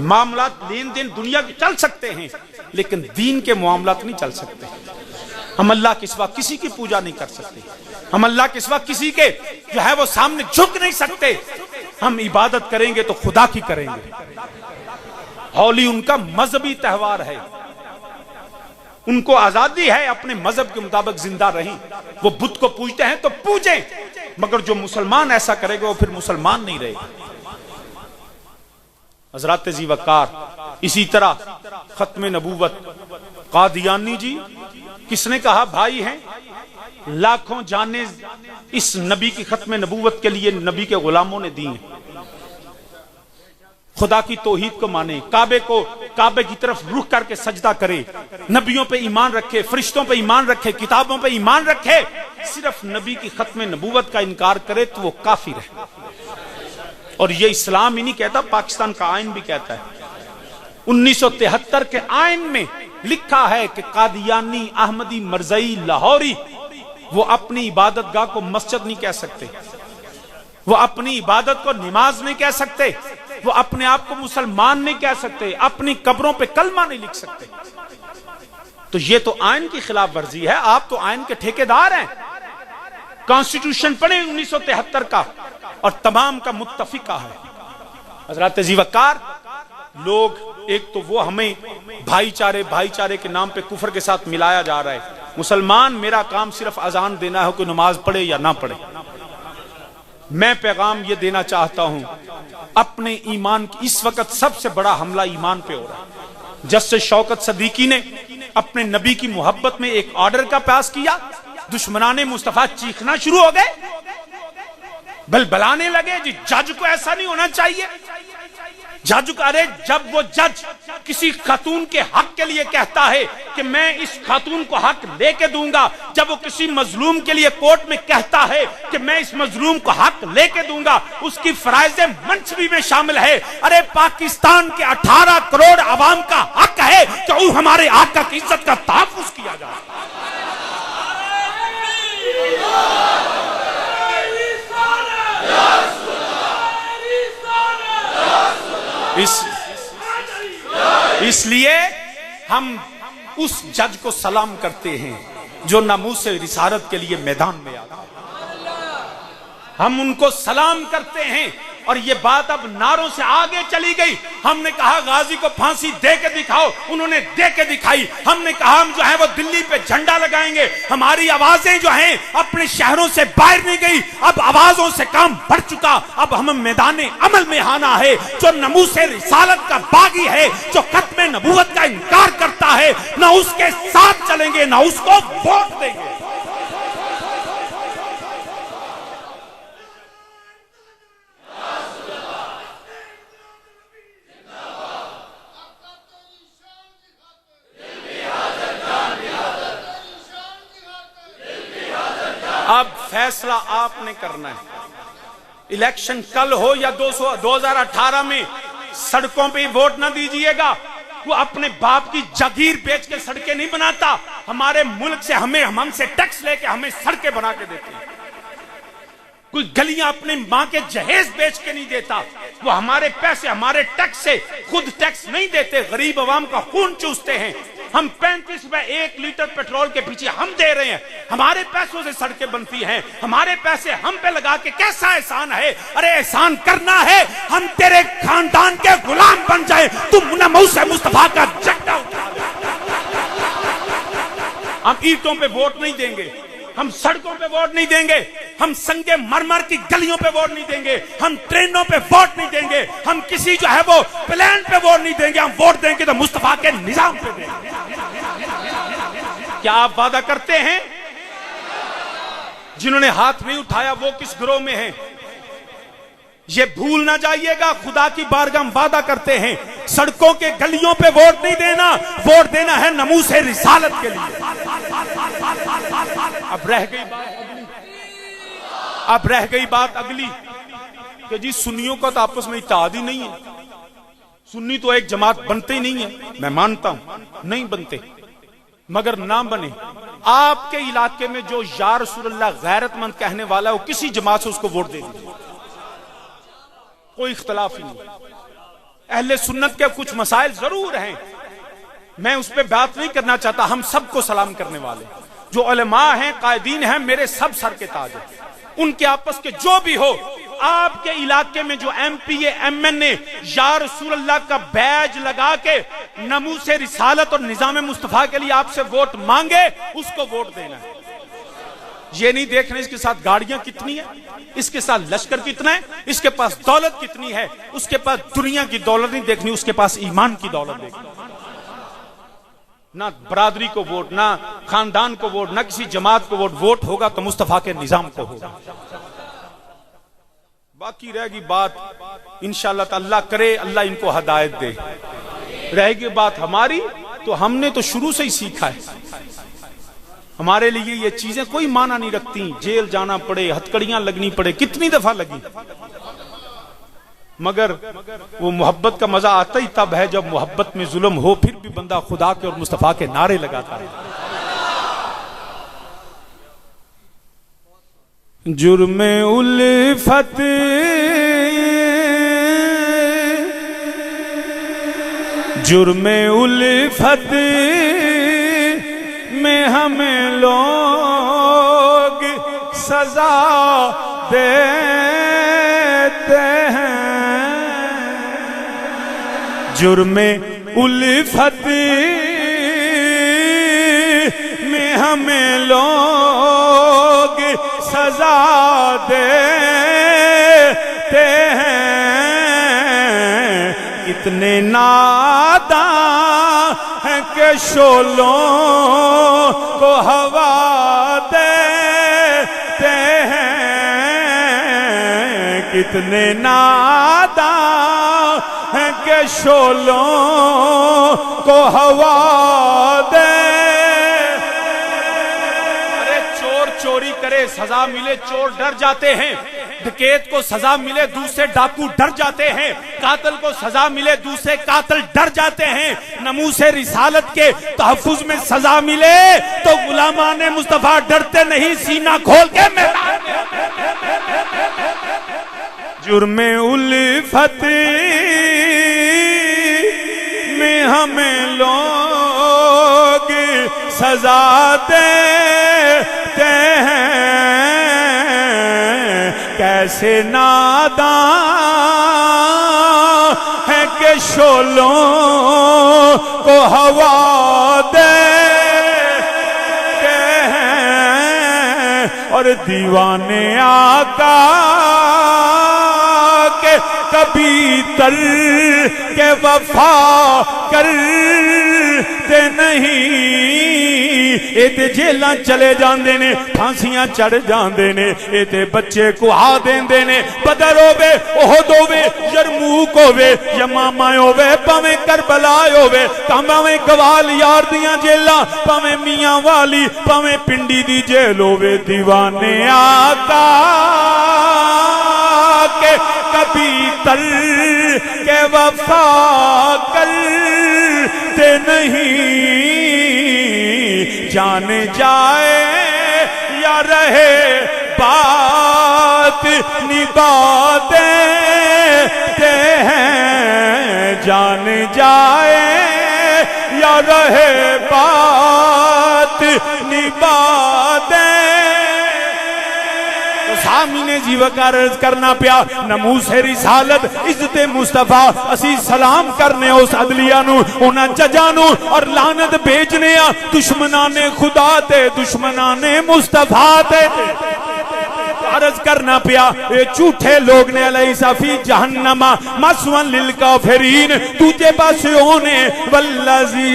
S2: معاملات لین دین دنیا کے چل سکتے ہیں، لیکن دین کے معاملات نہیں چل سکتے۔ ہم اللہ کے سوا کسی کی پوجا نہیں کر سکتے، ہم اللہ کے سوا کسی کے جو ہے وہ سامنے جھک نہیں سکتے۔ ہم عبادت کریں گے تو خدا کی کریں گے۔ ہولی ان کا مذہبی تہوار ہے، ان کو آزادی ہے اپنے مذہب کے مطابق زندہ رہیں۔ وہ بت کو پوجتے ہیں تو پوجیں، مگر جو مسلمان ایسا کرے گا وہ پھر مسلمان نہیں رہے گا۔ حضرات ذی وقار، اسی طرح ختم نبوت قادیانی جی کس نے کہا بھائی ہیں، لاکھوں جانیں اس نبی کی ختم نبوت کے لیے نبی کے غلاموں نے دی ہیں۔ خدا کی توحید کو مانے، کعبے کی طرف رخ کر کے سجدہ کرے، نبیوں پہ ایمان رکھے، فرشتوں پہ ایمان رکھے، کتابوں پہ ایمان رکھے، صرف نبی کی ختم نبوت کا انکار کرے تو وہ کافر ہے۔ اور یہ اسلام ہی نہیں کہتا، پاکستان کا آئین بھی کہتا ہے۔ 1973 کے آئین میں لکھا ہے کہ قادیانی، احمدی، مرزائی، لاہوری وہ اپنی عبادت گاہ کو مسجد نہیں کہہ سکتے، وہ اپنی عبادت کو نماز نہیں کہہ سکتے، وہ اپنے آپ کو مسلمان نہیں کہہ سکتے، اپنی قبروں پہ کلمہ نہیں لکھ سکتے۔ تو یہ تو آئین کی خلاف ورزی ہے، آپ تو آئین کے ٹھیکیدار ہیں۔ کانسٹیٹیوشن پڑھیں 1973 کا اور تمام کا متفقہ ہے۔ حضرات ذی وقار، لوگ ایک تو وہ ہمیں بھائی چارے کے نام پہ کفر کے ساتھ ملایا جا رہا ہے۔ مسلمان، میرا کام صرف اذان دینا ہے، کوئی نماز پڑھے یا نہ پڑھے۔ میں پیغام یہ دینا چاہتا ہوں، اپنے ایمان کی اس وقت سب سے بڑا حملہ ایمان پہ ہو رہا ہے۔ جسٹس شوکت صدیقی نے اپنے نبی کی محبت میں ایک آرڈر کا پاس کیا، دشمنان مصطفیٰ چیخنا شروع ہو گئے، بلبلانے لگے جی جج کو ایسا نہیں ہونا چاہیے۔ جج کو، ارے جب وہ جج کسی خاتون کے حق کے لیے کہتا ہے کہ میں اس خاتون کو حق لے کے دوں گا، جب وہ کسی مظلوم کے لیے کورٹ میں کہتا ہے کہ میں اس مظلوم کو حق لے کے دوں گا، اس کی فرائض منصبی میں شامل ہے۔ ارے پاکستان کے 18 کروڑ عوام کا حق ہے کہ وہ ہمارے آقا کی عزت کا تحفظ کیا جائے۔ اس لیے ہم اس جج کو سلام کرتے ہیں جو ناموس رسالت کے لیے میدان میں آتا ہے، ہم ان کو سلام کرتے ہیں۔ اور یہ بات اب نعروں سے آگے چلی گئی۔ ہم نے کہا غازی کو پھانسی دے کے دکھاؤ، انہوں نے دے کے دکھائی۔ ہم نے کہا ہم جو ہے وہ دلی پہ جھنڈا لگائیں گے۔ ہماری آوازیں جو ہیں اپنے شہروں سے باہر نہیں گئی، اب آوازوں سے کام بڑھ چکا۔ اب ہم میدان عمل میں آنا ہے۔ جو ناموس رسالت کا باغی ہے، جو ختم نبوت کا انکار کرتا ہے، نہ اس کے ساتھ چلیں گے نہ اس کو ووٹ دیں گے۔ اب فیصلہ آپ نے کرنا ہے۔ الیکشن کل ہو یا 2018 میں، سڑکوں پہ ووٹ نہ دیجئے گا۔ وہ اپنے باپ کی جاگیر بیچ کے سڑکیں نہیں بناتا، ہمارے ملک سے ہم سے ٹیکس لے کے ہمیں سڑکیں بنا کے دیتے ہیں۔ کوئی گلیاں اپنے ماں کے جہیز بیچ کے نہیں دیتا، وہ ہمارے پیسے، ہمارے ٹیکس سے خود ٹیکس نہیں دیتے، غریب عوام کا خون چوستے ہیں۔ ہم 35 روپے 1 لیٹر پیٹرول کے پیچھے ہم دے رہے ہیں، ہمارے پیسوں سے سڑکیں بنتی ہیں، ہمارے پیسے ہم پہ لگا کے کیسا احسان ہے؟ ارے احسان کرنا ہے ہم تیرے خاندان کے غلام بن جائیں، تم ناموس مصطفیٰ کا جھنڈا اٹھا دے۔ ہم اینٹوں پہ ووٹ نہیں دیں گے، ہم سڑکوں پہ ووٹ نہیں دیں گے، ہم سنگے مرمر کی گلیوں پہ ووٹ نہیں دیں گے، ہم ٹرینوں پہ ووٹ نہیں دیں گے، ہم کسی جو ہے وہ پلان پہ ووٹ نہیں دیں گے۔ ہم ووٹ دیں گے تو مصطفیٰ کے نظام پہ دیں گے۔ کیا آپ وعدہ کرتے ہیں؟ جنہوں نے ہاتھ نہیں اٹھایا وہ کس گروہ میں ہیں؟ یہ بھول نہ جائیے گا، خدا کی بارگاہ ہم وعدہ کرتے ہیں، سڑکوں کے گلیوں پہ ووٹ نہیں دینا، ووٹ دینا ہے ناموس رسالت کے لیے۔ اب رہ گئی بات اگلی کہ جی سنیوں کا تو آپس میں اتحاد ہی نہیں ہے، سنی تو ایک جماعت بنتے ہی نہیں ہے۔ میں مانتا ہوں نہیں بنتے، مگر نہ بنے۔ آپ کے علاقے میں جو یا رسول اللہ غیرت مند کہنے والا ہے وہ کسی جماعت سے اس کو ووٹ دے دیجیے، کوئی اختلاف ہی نہیں۔ اہل سنت کے کچھ مسائل ضرور ہیں، میں اس پہ بات نہیں کرنا چاہتا، ہم سب کو سلام کرنے والے جو علماء ہیں، قائدین ہیں، میرے سب سر کے تاج ہیں، ان کے آپس کے جو بھی ہو۔ آپ کے علاقے میں جو M P A M N A یا رسول اللہ کا بیج لگا کے ناموس رسالت اور نظام مصطفیٰ کے لیے آپ سے ووٹ مانگے، اس کو ووٹ دینا ہے۔ یہ نہیں دیکھ رہے اس کے ساتھ گاڑیاں کتنی ہیں، اس کے ساتھ لشکر کتنا ہے، اس کے پاس دولت کتنی ہے، اس کے پاس دنیا کی دولت نہیں دیکھنی، اس کے پاس ایمان کی دولت دیکھنی۔ نہ برادری کو ووٹ، نہ خاندان کو ووٹ، نہ کسی جماعت کو ووٹ ہوگا تو مصطفیٰ کے نظام کو ہوگا۔ باقی رہ گی بات انشاءاللہ تعالی، اللہ کرے اللہ ان کو ہدایت دے، رہ گی بات ہماری تو ہم نے تو شروع سے ہی سیکھا ہے، ہمارے لیے یہ چیزیں کوئی معنی نہیں رکھتی، جیل جانا پڑے، ہتکڑیاں لگنی پڑے، کتنی دفعہ لگی، مگر وہ محبت کا مزہ آتا ہی تب ہے جب محبت میں ظلم ہو، پھر بھی بندہ خدا کے اور مصطفیٰ کے نعرے لگاتا ہے۔
S1: جرم الفت جرم الفت میں ہمیں لوگ سزا دیتے ہیں، جرم الفت میں ہمیں لوگ سزا دیتے ہیں، کتنے ناداں ہیں کہ شعلوں کو ہوا دیتے ہیں، کتنے ناداں ہیں کہ شعلوں کو ہوا دے۔
S2: ارے چور چوری کرے سزا ملے چور ڈر جاتے ہیں، ڈکیت کو سزا ملے دوسرے ڈاکو ڈر جاتے ہیں، قاتل کو سزا ملے دوسرے قاتل ڈر جاتے ہیں، ناموس رسالت کے تحفظ میں سزا ملے تو غلامان مصطفیٰ ڈرتے نہیں، سینہ کھول کے میدان میں۔
S1: جرم الفت میں ہمیں لوگ سزا دیتے ہیں، کیسے ناداں ہے کہ شعلوں کو ہوا دیتے ہیں، اور دیوانے آقا کے کبھی تر کے وفا کرتے نہیں، اے تے جیلاں چلے جاندے نے، پھانسیاں چڑھ جاندے نے، اے تے بچے کہا دیندے نے، بدر ہووے احد ہووے یرموک ہووے یمامہ ہووے پاویں کربلا ہووے پاویں گوال یار دیاں جیلاں پاویں میاں والی پاویں پنڈی دی جیل ہووے، دیوانے آقا کے کبھی تر کے وفا کرتے نہیں، جان جائے یا رہے بات نبھاتے ہیں، جان جائے یا رہے بات نبھاتے۔ سامین جی وقار عرض کرنا پیا، ناموس رسالت عزت مصطفیٰ اسی سلام کرنے اس عدلیہ نو انہاں ججاں نو اور لعنت بھیجنے آ دشمنان خدا تے دشمنان مصطفیٰ تے۔ عرض کرنا پیا اے جھوٹے لوگ نے علیہ فی جہنم مسوا للکافرین، دوجے پاس ہونے والذی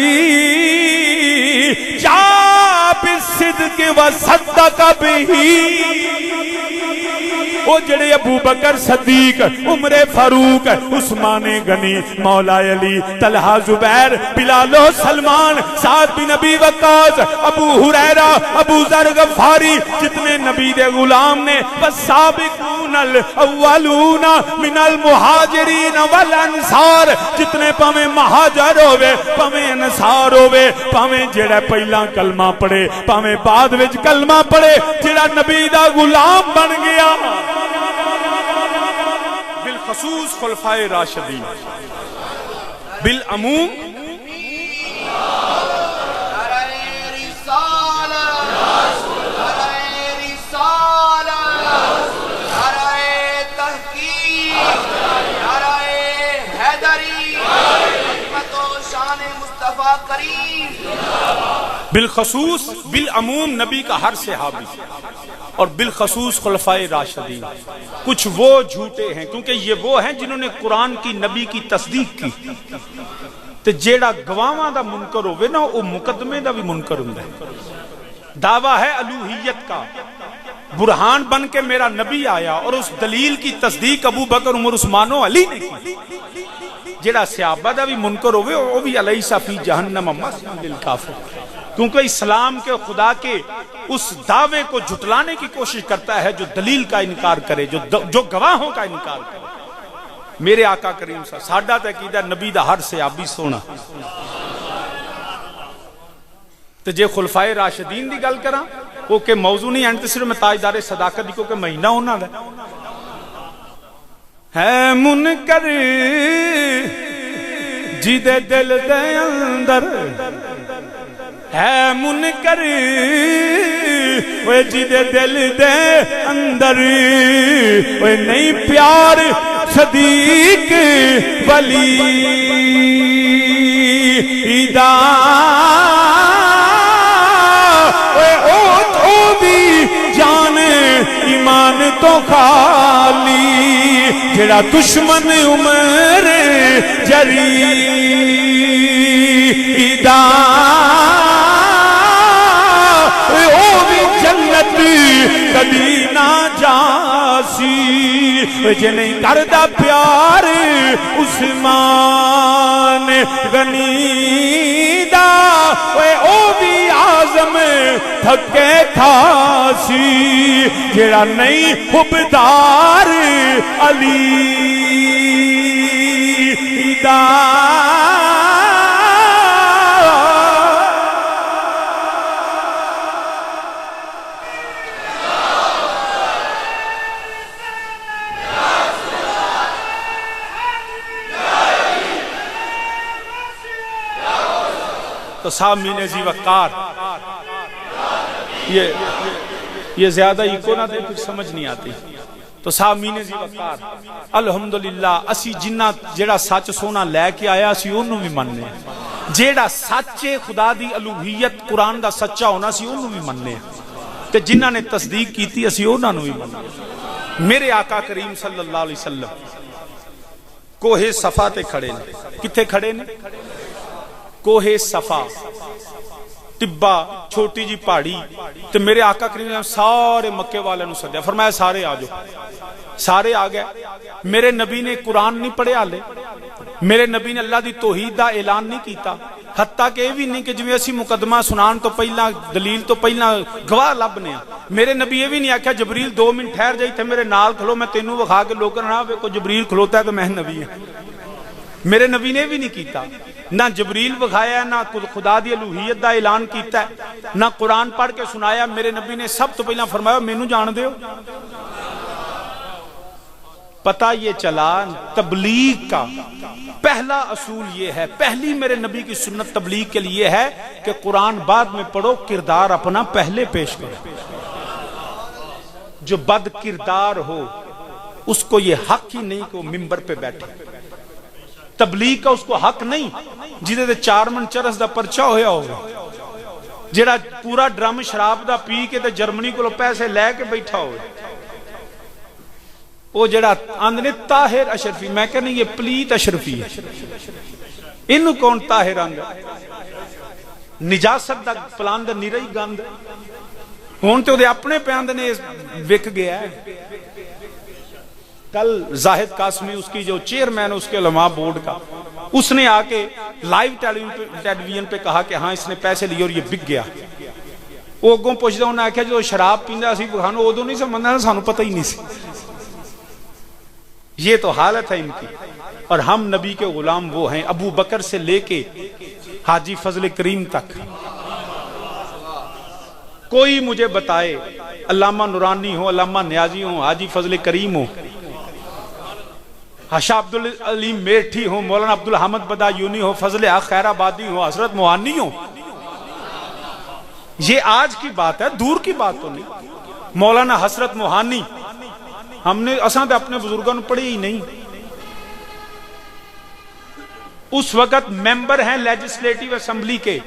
S1: جاء بالصدق وصدق بہ، وہ جڑے ابو بکر صدیق، عمر فاروق، عثمان غنی، مولا علی، طلحہ زبیر، بلال و سلمان، سعد بن ابی وقاص، ابو ہریرہ، ابو ذر غفاری، جتنے نبی دے غلام نے، والسابقون الاولون من المہاجرین والانصار، جتنے پاویں مہاجر ہوئے پاویں انصار ہوئے، پاویں جڑا پہلا کلمہ پڑھے پاویں بعد وچ کلمہ پڑھے، جڑا نبی دا غلام بن گیا،
S2: بالخصوص خلفائے راشدین، بالعموم بالخصوص بالعموم نبی کا ہر صحابی اور بالخصوص خلفائے راشدین. کچھ وہ جھوٹے ہیں کیونکہ یہ وہ ہیں جنہوں نے قرآن کی نبی کی تصدیق کی. تے جیڑا گواواں دا منکر ہوئے نا وہ مقدمے دا بھی منکر ہوندا ہے. دعویٰ ہے الوہیت کا، برہان بن کے میرا نبی آیا اور اس دلیل کی تصدیق ابو بکر عمر عثمان و علی نے کی. جیڑا صحابہ دا بھی منکر ہوئے وہ بھی علیہ فی جہنم مثوی للکافر، کیونکہ اسلام کے خدا کے اس دعوے کو جھٹلانے کی کوشش کرتا ہے جو دلیل کا انکار کرے، جو گواہوں کا انکار کرے. میرے آقا کریم صاحب ساڈا تے عقیدہ نبی دا ہر صحابی سونا. تے جے خلفائے راشدین دی گل کراں وہ کہ موضوع نہیں ہے، صرف میں تاجدار صداقت دی کیونکہ مہینہ ہونا ہے منکر جدے دل دے اندر ہے منکر وہ جدے دل دے اندر وہ نہیں پیار صدیق ولی دا او بھی جان ایمان تو خالی جڑا دشمن عمر جری دا او بھی جنت کبھی نہ جاسی جنہیں کردہ پیار عثمان غنی دا او بھی آزم تھکے تھاسی جڑا نہیں حبدار علی دا. تو سامین ذی وقار یہ زیادہ ایکو نہ دے کچھ سمجھ نہیں آتی. تو سامین ذی وقار الحمدللہ اسی جنہ جیڑا سچ سونا لے کے آیا اسی انہوں بھی مننے ہیں. جیڑا سچے خدا دی الوہیت قرآن دا سچا ہونا سی انہوں بھی مننے ہیں. تے جنہ نے تصدیق کیتی اسی انہوں بھی مننے ہیں. میرے آقا کریم صلی اللہ علیہ وسلم کوہ صفا تے کھڑے نے. کتھے کھڑے نے؟ کوہ صفا ٹبا چھوٹی جی پہاڑی. تو میرے آقا کریم سارے مکے والے نو سدیا، فرمایا سارے آ جاؤ. سارے آ گئے. میرے نبی نے قرآن نہیں پڑھیا لے، میرے نبی نے اللہ دی توحید دا اعلان نہیں کیتا، حتیٰ کہ یہ بھی نہیں کہ جویں اسی مقدمہ سنان تو پہلا دلیل تو پہلا گواہ لبنے ہیں. میرے نبی یہ بھی نہیں آکھیا جبریل 2 منٹ ٹھہر جائی تھے میرے نال کھلو میں تینوں وکھا کے لوگوں نہ کو جبریل کھلوتا ہے تو میں نبی ہوں. میرے نبی نے بھی نہیں کیتا، نہ جبریل بخایا، نہ خدا دی الوہیت دا اعلان کیتا ہے، نہ قرآن پڑھ کے سنایا. میرے نبی نے سب تو پہلا فرمایا مینوں جان دیو. پتہ یہ چلا تبلیغ کا پہلا اصول یہ ہے، پہلی میرے نبی کی سنت تبلیغ کے لیے ہے کہ قرآن بعد میں پڑھو، کردار اپنا پہلے پیش کرو. جو بد کردار ہو اس کو یہ حق ہی نہیں کہ وہ ممبر پہ بیٹھے. تبلیغ کا اس کو حق نہیں جیدے دے 4 من چرس دا پرچا ہویا ہوگا، جیڑا پورا ڈرم شراب دا پی کے تے جرمنی کو پیسے لے کے بیٹھا ہوئے. وہ جیڑا آندھنے طاہر اشرفی، میں کہنے یہ پلیت اشرفی ہے. انہوں کون طاہر آندھے؟ نجاست دا پلان دا نیرہی گاندھ ہون تے وہ دے اپنے پہ آندھنے وک گیا ہے. کل زاہد قاسمی اس کی جو چیئرمین اس کے علماء بورڈ کا، اس نے آ کے لائیو ٹیلی ویژن پہ کہا کہ ہاں اس نے پیسے لیے اور یہ بک گیا. وہ اگوں پوچھتا انہوں نے آکھیا جو شراب پیندا سی بخانو ادو نہیں سمجھنا، سانو پتہ ہی نہیں سی. یہ تو حالت ہے ان کی. اور ہم نبی کے غلام وہ ہیں ابو بکر سے لے کے حاجی فضل کریم تک. کوئی مجھے بتائے علامہ نورانی ہو، علامہ نیازی ہو، حاجی فضل کریم ہو، شاہ عبدالعلیم میٹھی ہو، مولانا عبدالحمد بدایونی ہو، فضل حق خیر آبادی ہو، حضرت موہانی ہو، یہ آج کی بات ہے، دور کی بات تو نہیں. مولانا حسرت موہانی ہم نے اساں تے اپنے بزرگوں نے پڑھی ہی نہیں. اس وقت ممبر ہیں لیجسلیٹو اسمبلی کے،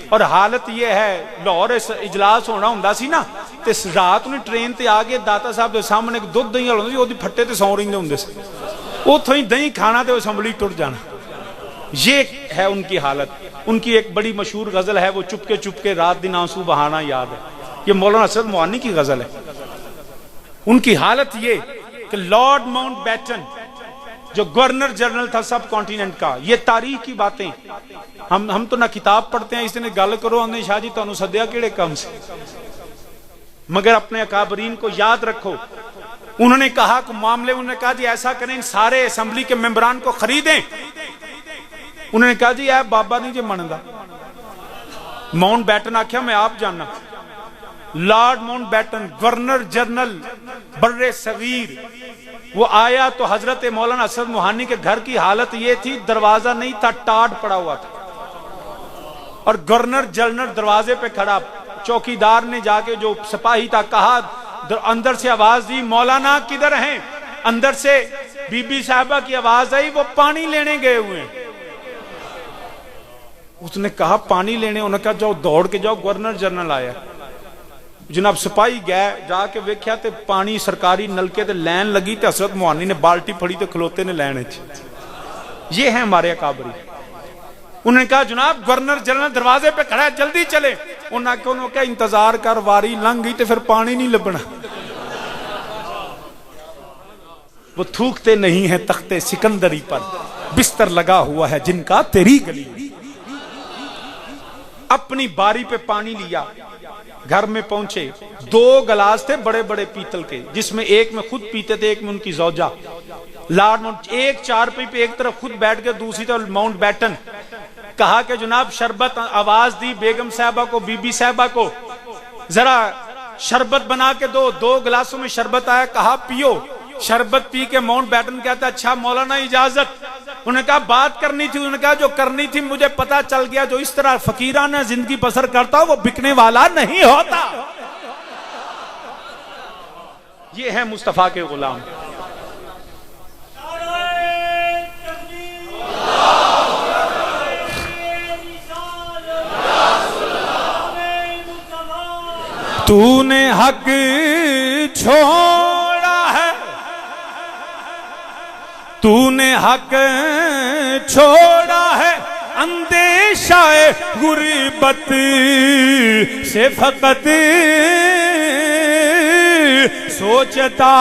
S2: اور حالت یہ ہے لاہور اجلاس ہونا ہوندا سی نا تے رات نوں ٹرین تے آ کے داتا صاحب دے سامنے ایک دودھ دہی ہوندا سی، اودی پھٹے تے سو رہندے ہوندے سی، اوتھوں ہی دہی کھانا تے اسمبلی ٹر جانا۔ یہ ہے ان کی حالت۔ ان کی ایک بڑی مشہور غزل ہے، وہ چپ کے رات دن آنسو بہانا یاد ہے، یہ مولانا اسد موانی کی غزل ہے۔ ان کی حالت یہ کہ لارڈ ماؤنٹ بیٹن جو گورنر جنرل تھا سب کانٹیننٹ کا، یہ تاریخ کی باتیں ہم تو نہ کتاب پڑھتے ہیں، اس نے گل کرو آندے شاہ جی تانوں سدیا کیڑے کام سے، مگر اپنے اکابرین کو یاد رکھو۔ انہوں نے کہا کہ معاملے، انہوں نے کہا جی ایسا کریں سارے اسمبلی کے ممبران کو خریدیں، انہوں نے کہا جی اے بابا نہیں جی مندا۔ ماؤنٹ بیٹن آکھیا میں آپ جاننا، Lord Mountbatten governor general بر صغیر، وہ آیا تو حضرت مولانا اسد موہانی کے گھر کی حالت یہ تھی، دروازہ نہیں تھا، ٹاٹ پڑا ہوا تھا، اور گورنر جنرل دروازے پہ کھڑا، چوکیدار نے جا کے جو سپاہی تھا کہا، اندر سے آواز دی مولانا کدھر ہیں؟ اندر سے بی بی صاحبہ کی آواز آئی وہ پانی لینے گئے ہوئے ہیں۔ اس نے کہا پانی لینے؟ انہوں نے کہا جاؤ دوڑ کے جاؤ گورنر جنرل آیا۔ جناب سپاہی گئے، جا کے ویکھیا تے پانی سرکاری نلکے تے لین لگی تے حضرت موہانی نے بالٹی پھڑی تے کھلوتے نے لین وچ۔ یہ ہیں ہمارے اکابری۔ انہوں نے کہا جناب گورنر جنرل دروازے پہ کھڑا ہے جلدی چلے، انہوں نے کہا انتظار کر، واری لنگ گئی تے پھر پانی نہیں لبنا۔ وہ تھوکتے نہیں ہیں تختے سکندری پر، بستر لگا ہوا ہے جن کا تیری گلی۔ اپنی باری پہ پانی لیا، گھر میں پہنچے، 2 گلاس تھے بڑے بڑے پیتل کے، جس میں ایک میں خود پیتے تھے، ایک میں ان کی زوجہ۔ لارڈ ماؤنٹ ایک چارپائی پہ ایک طرف خود بیٹھ کے، دوسری طرف ماؤنٹ بیٹن۔ کہا کہ جناب شربت، آواز دی بیگم صاحبہ کو، بی بی صاحبہ کو، ذرا شربت بنا کے دو۔ 2 گلاسوں میں شربت آیا، کہا پیو۔ شربت پی کے ماؤنٹ بیٹن کہتا اچھا مولانا اجازت؟ انہوں نے کہا بات کرنی تھی۔ انہوں نے کہا جو کرنی تھی مجھے پتا چل گیا، جو اس طرح فقیرانہ زندگی بسر کرتا وہ بکنے والا نہیں ہوتا۔ یہ ہے مصطفیٰ کے غلام۔ تو نے حق چھوڑا ہے، تو نے حق چھوڑا ہے، اندیشہ غربت سے فقط سوچتا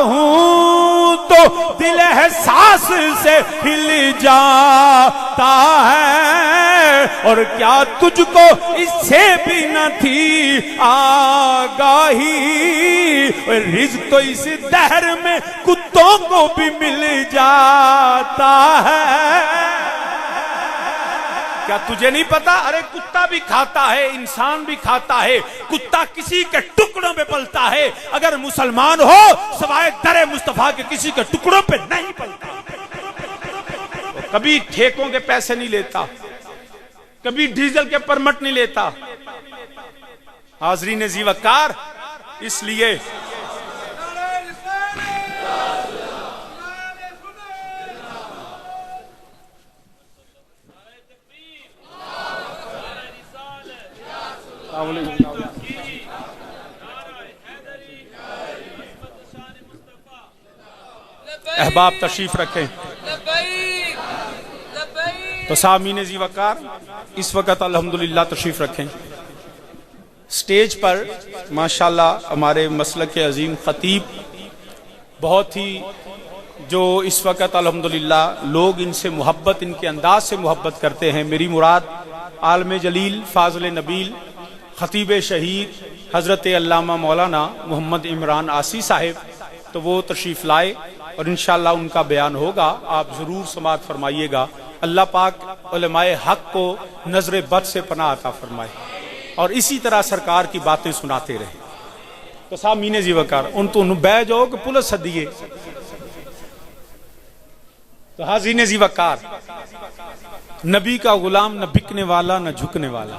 S2: ہوں تو دل احساس سے ہل جاتا ہے، اور کیا تجھ کو اس سے بھی نہ تھی آگاہی، رزق تو اس دہر میں کتوں کو بھی مل جاتا ہے۔ کیا تجھے نہیں پتا؟ ارے کتا بھی کھاتا ہے، انسان بھی کھاتا ہے، کتا کسی کے ٹکڑوں پہ پلتا ہے، اگر مسلمان ہو سوائے در مصطفیٰ کے کسی کے ٹکڑوں پہ نہیں پلتا۔ کبھی ٹھیکوں کے پیسے نہیں لیتا، کبھی ڈیزل کے پرمٹ نہیں لیتا۔ حاضرین ذی وقار، اس لیے احباب تشریف رکھیں۔ تو سامعین ذی وقار اس وقت الحمدللہ تشریف رکھیں۔ سٹیج پر ماشاءاللہ ہمارے مسلک کے عظیم خطیب بہت ہی، جو اس وقت الحمدللہ لوگ ان سے محبت، ان کے انداز سے محبت کرتے ہیں۔ میری مراد عالم جلیل فاضل نبیل خطیب شہید حضرت علامہ مولانا محمد عمران عاصی صاحب، تو وہ تشریف لائے اور انشاءاللہ ان کا بیان ہوگا، آپ ضرور سماعت فرمائیے گا۔ اللہ پاک علماء حق کو نظر بد سے پناہ عطا فرمائے اور اسی طرح سرکار کی باتیں سناتے رہے۔ تو سامعین ذی وقار ان تو بہ جاؤ کہ پولیس ہدیے۔ تو حاضرین ذی وقار، نبی کا غلام نہ بکنے والا نہ جھکنے والا۔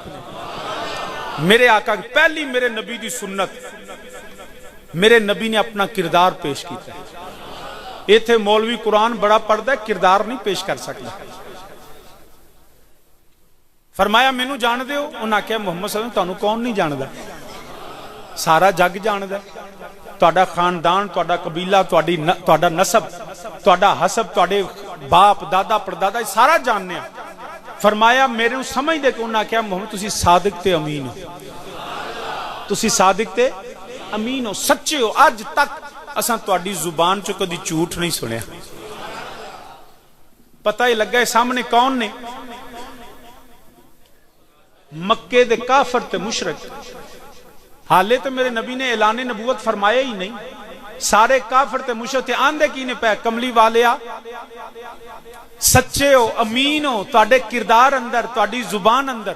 S2: میرے آقا کی پہلی میرے نبی دی سنت، میرے نبی نے اپنا کردار پیش کیتا ہے۔ یہ تھے مولوی قرآن بڑا پڑھتا ہے، کردار نہیں پیش کر سکتا۔ فرمایا مینوں جان دیو؟ انہاں آکھیا محمد صلی اللہ علیہ وسلم تانوں کون نہیں جاندا؟ سارا جگ جاندا ہے، تہاڈا خاندان، تہاڈا قبیلہ، تہاڈا نسب، تہاڈا حسب، تہاڈے باپ دادا پردادا سارا جاننے ہیں۔ فرمایا میرے نوں سمجھ دے کہ انہاں کہا محمد تسی صادق تے امین ہو، تسی صادق تے امین ہو، سچے ہو، اج تک اساں تہاڈی زبان چوں کدی جھوٹ نہیں سنیا۔ پتہ ہی لگا ہے سامنے کون نے؟ مکے دے کافر تے مشرک۔ حالے تو میرے نبی نے اعلان نبوت فرمایا ہی نہیں، سارے کافر تے مشرک تے آندے کی نے پہ کملی والیا سچے ہو، امین ہو، تواڈے کردار اندر، تواڈی زبان اندر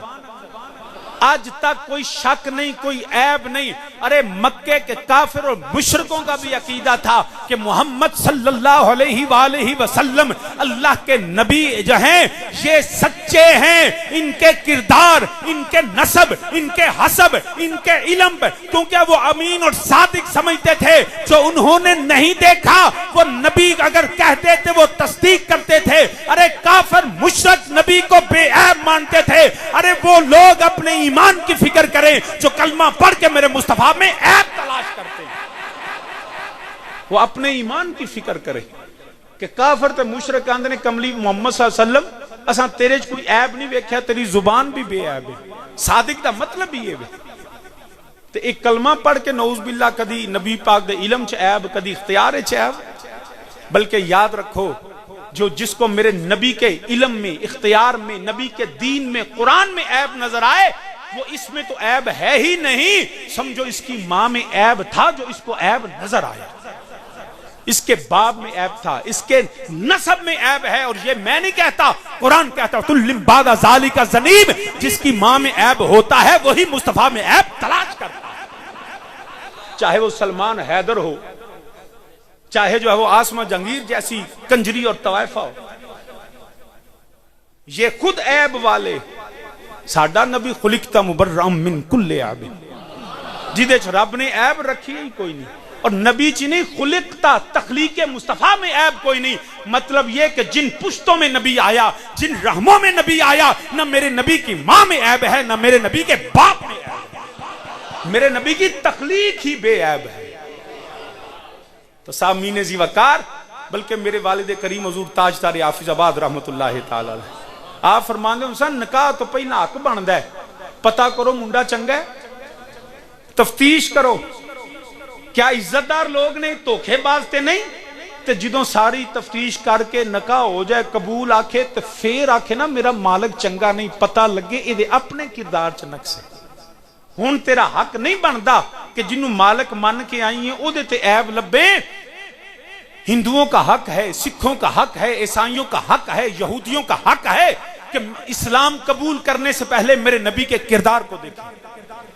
S2: آج تک کوئی شک نہیں، کوئی عیب نہیں۔ ارے مکے کے کافر اور مشرکوں کا بھی عقیدہ تھا کہ محمد صلی اللہ علیہ وآلہ وسلم اللہ کے نبی جو ہیں یہ سچے ہیں، ان کے کردار، ان کے نسب، ان کے حسب، ان کے علم، کیونکہ وہ امین اور صادق سمجھتے تھے۔ جو انہوں نے نہیں دیکھا وہ نبی اگر کہتے تھے وہ تصدیق کرتے تھے۔ ارے کافر مشرک نبی کو بے عیب مانتے تھے۔ ارے وہ لوگ اپنے ایمان کی فکر کریں جو کلمہ پڑھ کے میرے مصطفیٰ میں عیب تلاش کرتے ہیں، وہ اپنے ایمان کی فکر کریں کہ کافر تے مشرک آندے نے کملی محمد صلی اللہ علیہ وسلم اساں تیرے چ کوئی عیب نہیں ویکھیا، تیری زبان بھی بے عیب ہے۔ صادق دا مطلب ہی ہے تے ایک کلمہ پڑھ کے نعوذ باللہ کدی نبی پاک دے علم چ عیب، کدی اختیار چ عیب۔ بلکہ یاد رکھو جو جس کو میرے نبی کے علم میں، اختیار میں، نبی کے دین میں، قرآن میں عیب نظر آئے وہ اس میں تو عیب ہے ہی نہیں، سمجھو اس کی ماں میں عیب تھا جو اس کو عیب نظر آیا، اس کے باپ میں عیب تھا، اس کے نسب میں عیب ہے۔ اور یہ میں نہیں کہتا، قرآن کہتا تلم بعد ذالک ذنیب، جس کی ماں میں عیب ہوتا ہے وہی مصطفیٰ میں عیب تلاش کرتا ہے، چاہے وہ سلمان حیدر ہو، چاہے جو ہے وہ آسمہ جنگیر جیسی کنجری اور طوائفہ ہو، یہ خود عیب والے۔ ساڈا نبی خلقتا مبرأ من کل عیب، جدے چ رب نے عیب رکھی ہی کوئی نہیں، اور نبی چ نہیں، خلقتا تخلیق مصطفیٰ میں عیب کوئی نہیں۔ مطلب یہ کہ جن پشتوں میں نبی آیا، جن رحموں میں نبی آیا، نہ میرے نبی کی ماں میں عیب ہے، نہ میرے نبی کے باپ میں عیب ہے، میرے نبی کی تخلیق ہی بے عیب ہے۔ تو سامعین ذی وقار، بلکہ میرے والد کریم حضور تاج تار حافظ آباد رحمت اللہ تعالی علیہ آپ فرماندے حسن نکاح تو پہلا حق بندا ہے، پتہ کرو منڈا چنگا ہے، تفتیش کرو کیا عزت دار لوگ نے، دھوکھے باز تے نہیں، تے جدوں ساری تفتیش کر کے نکاح ہو جائے، قبول آکھے تے پھر آکھے نا میرا مالک چنگا نہیں، پتہ لگے اے دے اپنے کردار چ نقص ہے۔ ہن تیرا حق نہیں بندا کہ جنوں مالک من کے آئی ہیں او دے تے عیب لبے۔ ہندوؤں کا حق ہے، سکھوں کا حق ہے، عیسائیوں کا حق ہے، یہودیوں کا حق ہے کہ اسلام قبول کرنے سے پہلے میرے نبی کے کردار کو دیکھیں،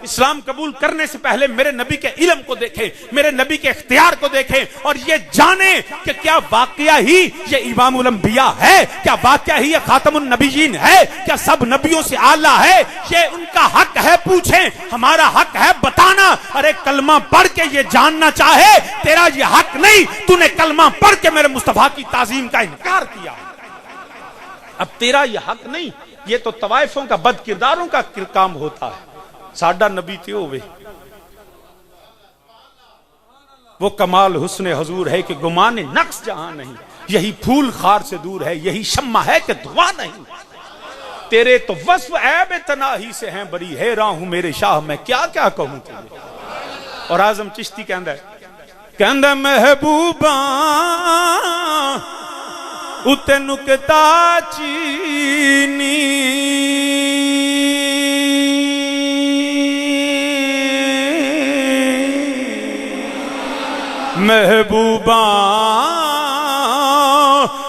S2: اسلام قبول کرنے سے پہلے میرے نبی کے علم کو دیکھیں، میرے نبی کے اختیار کو دیکھیں، اور یہ جانیں کہ کیا واقعہ ہی یہ امام الانبیاء ہے، کیا واقعہ ہی یہ خاتم النبیین ہے، کیا سب نبیوں سے اعلیٰ ہے۔ یہ ان کا حق ہے، پوچھیں، ہمارا حق ہے بتانا۔ ارے کلمہ پڑھ کے یہ جاننا چاہے، تیرا یہ حق نہیں، تو نے کلمہ پڑھ کے میرے مصطفیٰ کی تعظیم کا انکار کیا، اب تیرا یہ حق نہیں۔ یہ تو طوائفوں کا، بد کرداروں کا کام ہوتا ہے، ساڈا نبی تے ہوئے۔ وہ کمال حسن حضور ہے کہ گمان نقص جہاں نہیں، یہی پھول خار سے دور ہے، یہی شمع ہے کہ دعا نہیں۔ تیرے تو وصف عیب تناہی سے ہیں بری، حیراں ہوں میرے شاہ میں کیا کیا کہوں تجھے۔ اور اعظم چشتی کہندا محبوباں اتے نکتا چینی، محبوباں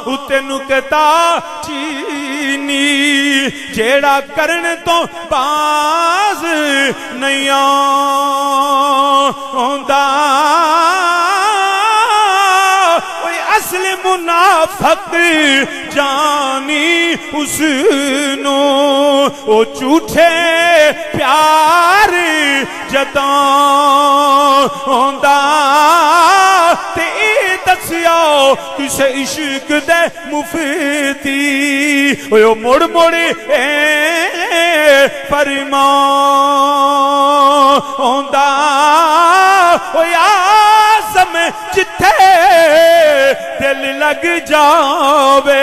S2: اتے نکتا چینی، جیڑا کرن تو باز نہیں آندا، اصل منافق جانی اس نو، او جھوٹے پیار جتاؤندا تے دسیا کسے عشق دے مفتی او مڑ مڑ فرمان ہوندا او آزم جتھے دل لگ جاوے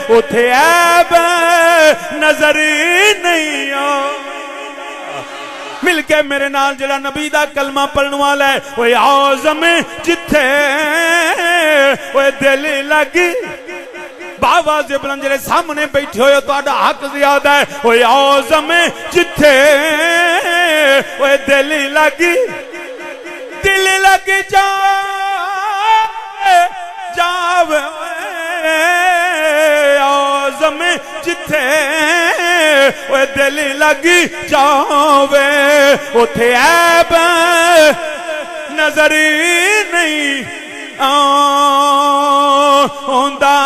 S2: اتھے عیب نظر نہیں آ مل کے میرے نال جڑا نبی دا کلمہ پڑھن والا ہے وہ اعظم جتھے وہ دل لگ باواز بلند جڑے سامنے بیٹھے ہوئے تہاڈا حق زیادہ ہے وہ اعظم جتھے وہ دل لگ جاوے اعظم جتھے وہ دل لگ جاوے اتھے عیب نظر نہیں آندا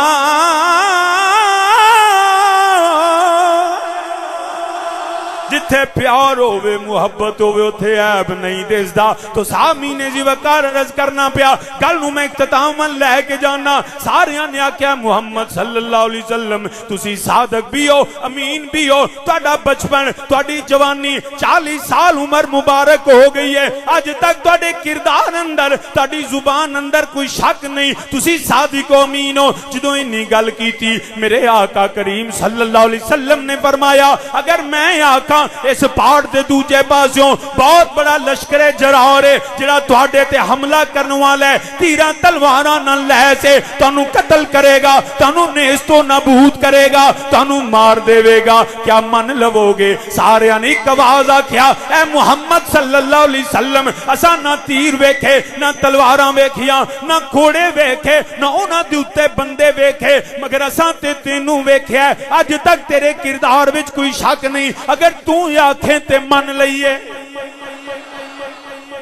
S2: جتھے پیار ہووے محبت ہووے اتھے عیب نہیں دسدا تو سامعین جی وقار عرض کرنا پیا گل نوں میں اختتاماً لے کے جانا ساریاں نے آکھیا محمد صلی اللہ علیہ وسلم تسی صادق بھی ہو امین بھی ہو تہاڈا بچپن تہاڈی جوانی 40 سال عمر مبارک ہو گئی ہے اج تک تہاڈے کردار اندر تہاڈی زبان اندر کوئی شک نہیں تسی صادق و امین ہو جدوں انی گل کیتی میرے آقا کریم صلی اللہ علیہ وسلم نے فرمایا اگر میں آقا اس پہاڑ دے دوجے پاسوں بہت بڑا لشکر جرار ہے جڑا تواڈے تے حملہ کرن والا ہے تیراں تلواراں نال لے سے تانوں قتل کرے گا تانوں نیست و نابود کرے گا تانوں مار دے گا کیا من لو گے ساریاں نے ایک آواز آکھیا اے محمد صلی اللہ علیہ وسلم اساں نہ تیر ویکھے نہ تلواراں ویکھیاں نہ گھوڑے ویکھے نہ انہاں دے اوتے بندے ویکھے مگر اساں تے تینوں ویکھیا اج تک تیرے کردار وچ کوئی شک نہیں اگر تو آنکھیں تے من لئیے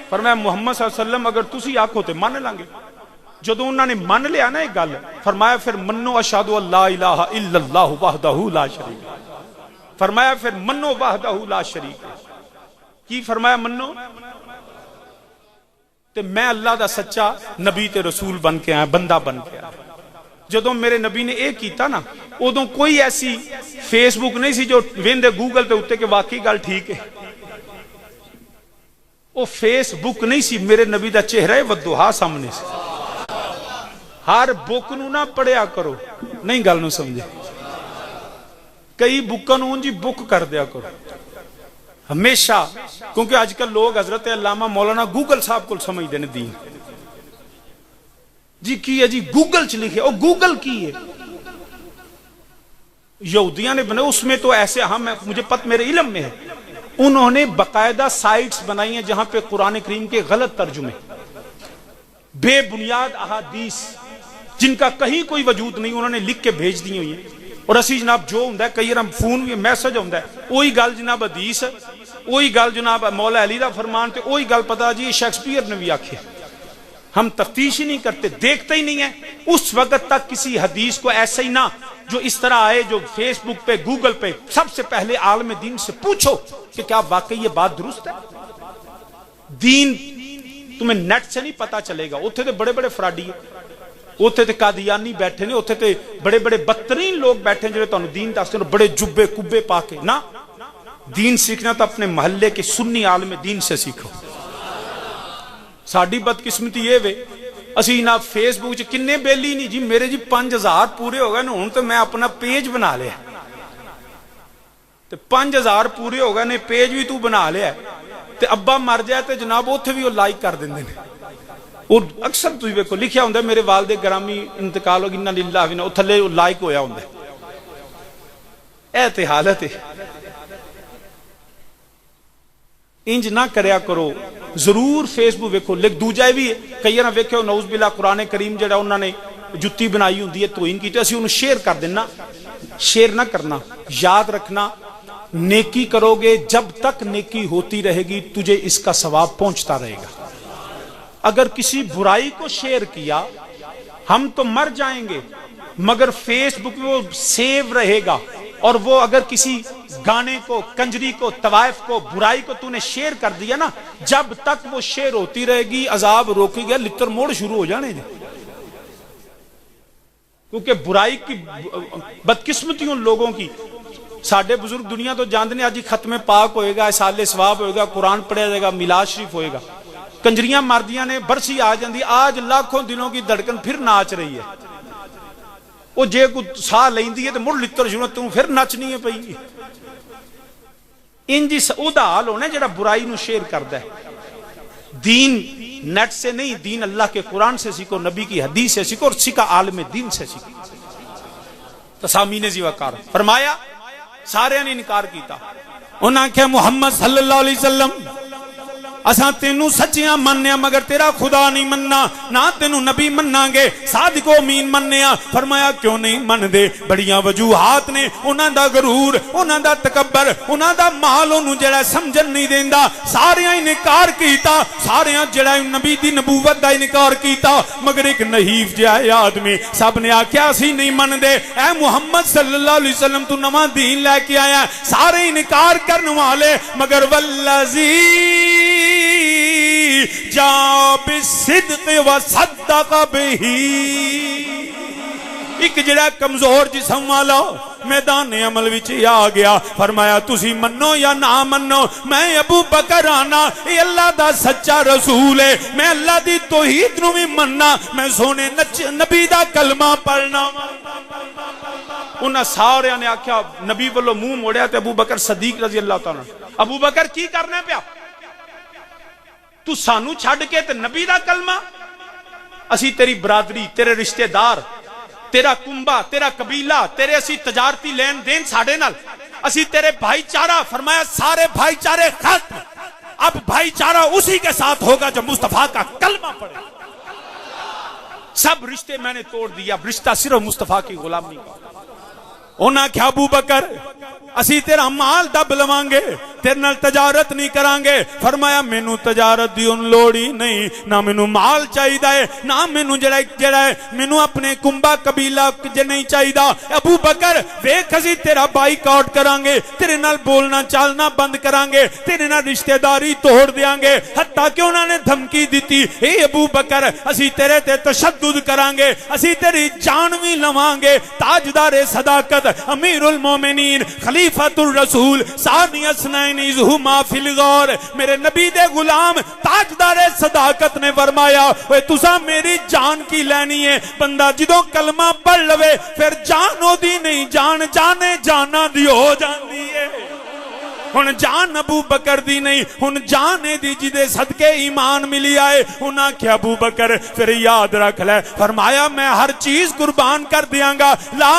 S2: فرمایا محمد صلی اللہ علیہ وسلم اگر تسی آنکھوں تے من لانگے جدوں انہوں نے من لیا نا ایک گل فرمایا پھر منو اشہدو اللہ الہ الا اللہ وحدہ لا شریک فرمایا پھر منو وحدہ لا شریک کی فرمایا منو تے میں اللہ دا سچا نبی تے رسول بن کے آیا بندہ بن کے آیا جدوں میرے نبی نے ایک کیتا نا ادوں کوئی ایسی فیس بک نہیں سی جو ویندے گوگل تے اتے کہ واقعی گل ٹھیک ہے وہ فیس بک نہیں سی میرے نبی دا چہرہ والضحیٰ سامنے سے ہر بک نو نہ پڑھیا کرو نہیں گل نو سمجھے کئی بکاں نو جی بک کر دیا کرو ہمیشہ کیونکہ آج کل لوگ حضرت علامہ مولانا گوگل صاحب کو سمجھ دینے دین جی کی ہے جی گوگل چ لکھے او گوگل کی ہے یہودیاں نے بنا اس میں تو ایسے مجھے میرے علم میں ہے انہوں نے باقاعدہ سائٹس بنائی ہیں جہاں پہ قرآن کریم کے غلط ترجمے بے بنیاد احادیث جن کا کہیں کوئی وجود نہیں انہوں نے لکھ کے بھیج دی ہوئی ہیں اور اسی جناب جو ہوں کئی رم فون بھی میسج ہوں وہی گل جناب حدیث وہی گل جناب مولا علی دا فرمان تے وہی گل پتا جی شیکسپیئر نے بھی آکھی ہم تفتیش ہی نہیں کرتے دیکھتے ہی نہیں ہیں اس وقت تک کسی حدیث کو ایسے ہی نہ جو اس طرح آئے جو فیس بک پہ گوگل پہ سب سے پہلے عالم دین سے پوچھو کہ کیا واقعی یہ بات درست ہے دین تمہیں نیٹ سے نہیں پتا چلے گا اتھے تے بڑے بڑے فراڈی ہیں اتھے تے قادیانی بیٹھے نے اتھے تے بڑے بڑے بدترین لوگ بیٹھے جو تانوں دین دستے بڑے جبے کبے پا کے نہ دین سیکھنا تو اپنے محلے کے سنی عالم دین سے سیکھو ساڑی بدقسمتی یہ وے اسی نہ فیس بک کنے بیلی نہیں جی میرے جی 5000 پورے ہو گئے نا ہوں تو میں اپنا پیج بنا لیا 5000 پورے ہو گئے نے پیج بھی تو بنا لیا تے ابا مر جائے تے جناب اتھے بھی وہ لائک کر دیں اور اکثر تھی ویکھو لکھیا ہوں میرے والد گرامی انتقال ہو گئی انا للہ و انا تھلے لائک ہویا ہوں اے تے حالت ہے انج نہ کریا کرو ضرور فیس بک ویکھو لکھ دو جائے بھی کئی نہ ویکھو نعوذ باللہ قرآن کریم جڑا انہوں نے جتی بنائی ہوندی ہے توہین کی تو اسی انہوں شیئر کر دینا شیئر نہ کرنا یاد رکھنا نیکی کرو گے جب تک نیکی ہوتی رہے گی تجھے اس کا ثواب پہنچتا رہے گا اگر کسی برائی کو شیئر کیا ہم تو مر جائیں گے مگر فیس بک میں وہ سیو رہے گا اور وہ اگر کسی گانے کو کنجری کو طوائف کو برائی کو تو نے شیئر کر دیا نا جب تک وہ شیئر ہوتی رہے گی عذاب روکی گیا لتر موڑ شروع ہو جانے دے کیونکہ برائی کی بدقسمتیوں لوگوں کی ساڈے بزرگ دنیا تو جانتے ہیں، اج ختم پاک ہوئے گا، سال ثواب ہوئے گا، قرآن پڑھا جائے گا، میلاد شریف ہوئے گا، کنجریاں ماردیاں نے برسی آ جاندی، آج لاکھوں دنوں کی دھڑکن پھر ناچ رہی ہے۔ وہ جے کو ساہ لیندی ہے تو مڑ لتر شروع تم پھر نچنی ہے پئی۔ انجی سعودہ حال ہونا جڑا برائی نو شیئر کردا ہے۔ دین نیٹ سے نہیں، دین اللہ کے قرآن سے سیکھو، نبی کی حدیث سے سیکھو، اور سیکھا عالم دین سے سیکھو۔ تسامین زیوکار فرمایا سارے نے انکار کیتا، انہاں کہا محمد صلی اللہ علیہ وسلم اساں تینوں سچیاں مننیا مگر تیرا خدا نہیں مننا، نہ تینوں نبی مننا گے، صادق و امین مننیا۔ فرمایا کیوں نہیں من دے؟ بڑیاں وجوہات نے، انہاں دا غرور، انہاں دا تکبر، انہاں دا مال انہوں جڑا سمجھن نہیں دیندا، ساریاں انکار کیتا، ساریاں جڑا نبی دی نبوت دا انکار کیتا، مگر ایک نحیف جہا آدمی سب نے آکھیا اسی نہیں من دے، اے محمد صلی اللہ علیہ وسلم تو نواں دین لے کے آیا، سارے انکار کرنے والے، مگر والذی جا بالصدق وصدق بہ، ایک جڑا کمزور جسم والا میدان عمل وچ آ گیا، فرمایا تسی منو یا نہ منو، میں ابو بکر آنا، یہ اللہ دا سچا رسول ہے، میں اللہ دی توحید نو بھی مننا، میں سونے نبی دا کلمہ پڑھنا۔ انہاں سارے نے آکھیا نبی والو منہ موڑیا تے ابو بکر صدیق رضی اللہ تعالیٰ، ابو بکر کی کرنا پیا؟ تو سانو چھڑ کے تے نبی دا کلمہ؟ اسی تیری برادری، تیرے رشتہ دار، تیرا کنبہ، تیرا قبیلہ، تیرے اسی تجارتی لین دین ساڑے نال، اسی تیرے بھائی چارہ، فرمایا سارے بھائی چارے ختم، اب بھائی چارہ اسی کے ساتھ ہوگا جو مصطفیٰ کا کلمہ پڑھے۔ سب رشتے میں نے توڑ دیا، رشتہ صرف مصطفیٰ کی غلامی کا۔ انہاں کیا ابو بکر اسی تیرا مال دب لوانگے، تیرے نال تجارت نہیں کرانگے۔ فرمایا مینوں تجارت دی ان لوڑی نہیں، نہ مینوں مال چاہیدا ہے، نہ مینوں جڑا ہے مینوں اپنے کنبہ قبیلہ نہیں چاہیدا۔ ابو بکر ویکھ اسی تیرا بائی کاٹ کرانگے، تیرے نال بولنا چالنا بند کرانگے، تیرے نال رشتہ داری توڑ دیانگے۔ حتیٰ کہ انہوں نے دھمکی دیتی، اے ابو بکر اسی تیرے تے تشدد کرانگے، اسی تیری جان بھی لوانگے۔ تاجدار صداقت، امیر المومنین، خلیفۃ الرسول، ثانی اثنین اذ ہما فی الغار، میرے نبی دے غلام تاجدار صداقت نے فرمایا اوے تساں میری جان کی لینی ہے؟ بندہ جدوں کلمہ پڑھ لوے پھر جان ہو دی نہیں، جان جانے جانا دی ہو جاندی ہے۔ ہن جان ابو بکر دی نہیں، ہن جان دی جدے صدقے ایمان ملی آئے۔ انہاں کیا ابو بکر پھر یاد رکھ لے، فرمایا میں ہر چیز قربان کر دیاں گا، لا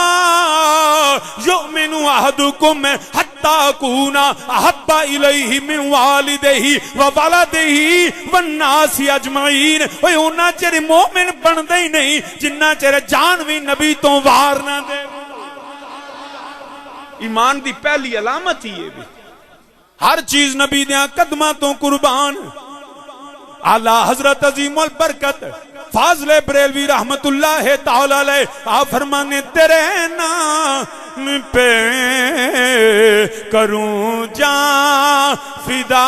S2: یؤمن احدکم حتی اکون احب الیہ من والدہ وولدہ والناس اجمعین۔ اوے انہاں چر مومن بندے ہی نہیں جنہ چر جان بھی نبی تو وار نہ دے۔ ایمان دی پہلی علامت ہی یہ بھی، ہر چیز نبی دیاں قدمہ تو قربان۔ اعلیٰ حضرت عظیم البرکت فاضل بریلوی رحمت اللہ تعالی علیہ آپ فرمانے تیرے نام پہ کروں جان فدا،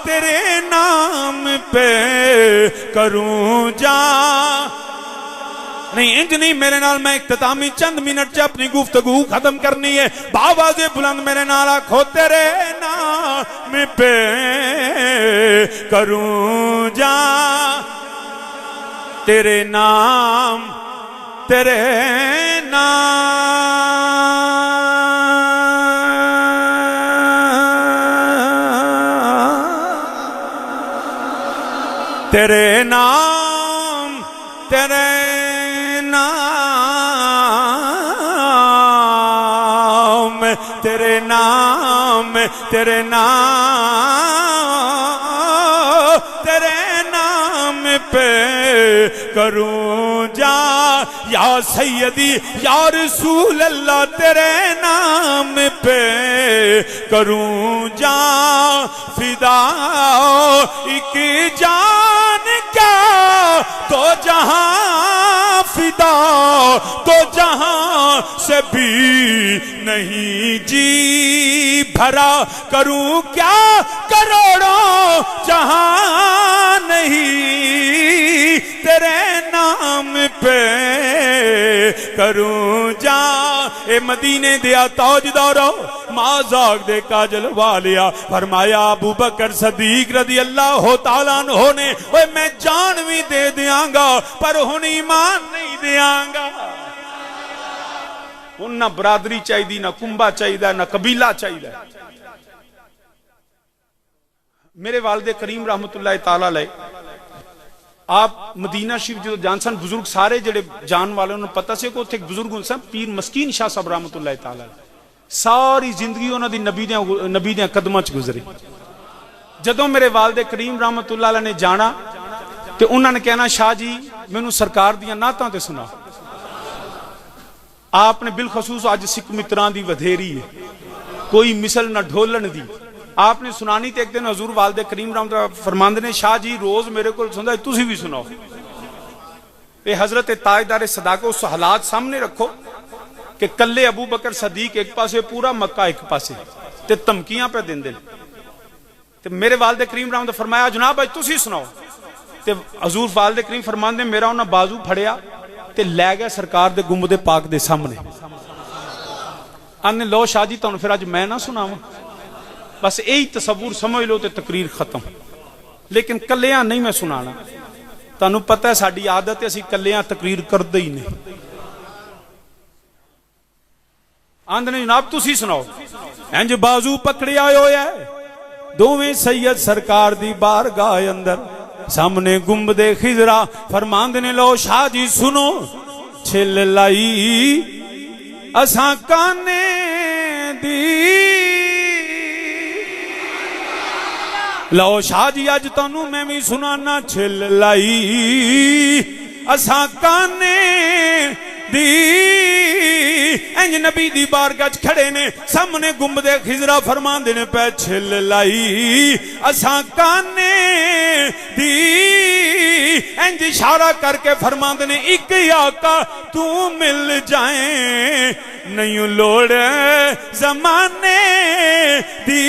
S2: تیرے نام پہ کروں جان۔ نہیں انج نہیں، میرے نال میں اختتامی چند منٹ چ اپنی گفتگو ختم کرنی ہے۔ باواز بلند میرے نال آکھو تیرے نام پہ کروں جان، تیرے نام، تیرے نام، تیرے نام، تیرے تیرے نام، تیرے نام، تیرے نام پہ کروں جا، یا سیدی یا رسول اللہ تیرے نام پہ کروں جا فدا، ایک جان کیا تو جہاں فدا، تو جہاں سے بھی نہیں جی بھرا، کروں کیا کروڑوں جہاں نہیں تیرے نام پہ
S3: کروں جا اے مدینے دیا تاجدارو مازاق دے کاجل والیا فرمایا ابو بکر صدیق رضی اللہ تعالیٰ عنہ نے میں جان بھی دے دیاں گا پر ہن ایمان نہیں دیاں گا.
S2: ان نہ برادری چاہیے نہ کنبہ چاہیے نہ قبیلہ چاہیے. میرے والد کریم رحمت اللہ تعالی علیہ آپ مدینہ شریف جو جان سن بزرگ سارے جڑے جان والے انہوں پتہ سے کہ ایک بزرگ سن پیر مسکین شاہ صاحب رحمت اللہ تعالی علیہ ساری زندگی انہوں دی نبی دیاں قدماں چ گزری. جدوں میرے والد کریم رحمت اللہ علیہ نے جانا تے انہوں نے کہنا شاہ جی مینوں سرکار دیاں نعتاں تے سنا. آپ نے بالخصوص اج سکھ متران دی ودھیری ہے کوئی مثل نہ ڈھولن دی آپ نے سنانی تے ایک دن حضور والد کریم رحمت اللہ فرماندے نے شاہ جی روز میرے کو سندا تسی بھی سناؤ. اے حضرت تاجدار صداقت اس حالات سامنے رکھو کہ کلے ابو بکر صدیق ایک پاسے پورا مکہ ایک پاسے تے تمکیاں پہ دیندے تے میرے والد کریم رحمت فرمایا جناب اج تسی سناؤ تے حضور والد کریم فرماندے میرا انہاں بازو پھڑیا تے لے گیا سرکار دے گنبد پاک دے سامنے آنے لو شاہ جی تانوں پھر اج میں نہ سناواں بس یہی تصور سمجھ لو تے تقریر ختم. لیکن کلیاں نہیں میں سنانا تانوں پتہ ہے ساڈی عادت ہے اسی کلیاں تقریر کردے ہی نہیں. آندنے جناب تسی سناؤ.
S3: انج بازو پکڑیا ہویا ہے دوویں سید سرکار دی بارگاہ اندر سامنے گنبد خضرا فرماندے نے لو شاہ جی سنو چھل لائی اساں کانے دی لو شاہ جی اج تانوں میں بھی سنانا چھل لائی اساں کانے دی انج نبی دی بارگاہ کھڑے نے سامنے گنبد خضرا فرماندے نے پہ چھل لائی اساں کانے دی انج اشارہ کر کے فرماندے نے ایک آقا تو مل جائیں نہیں لوڑ زمانے دی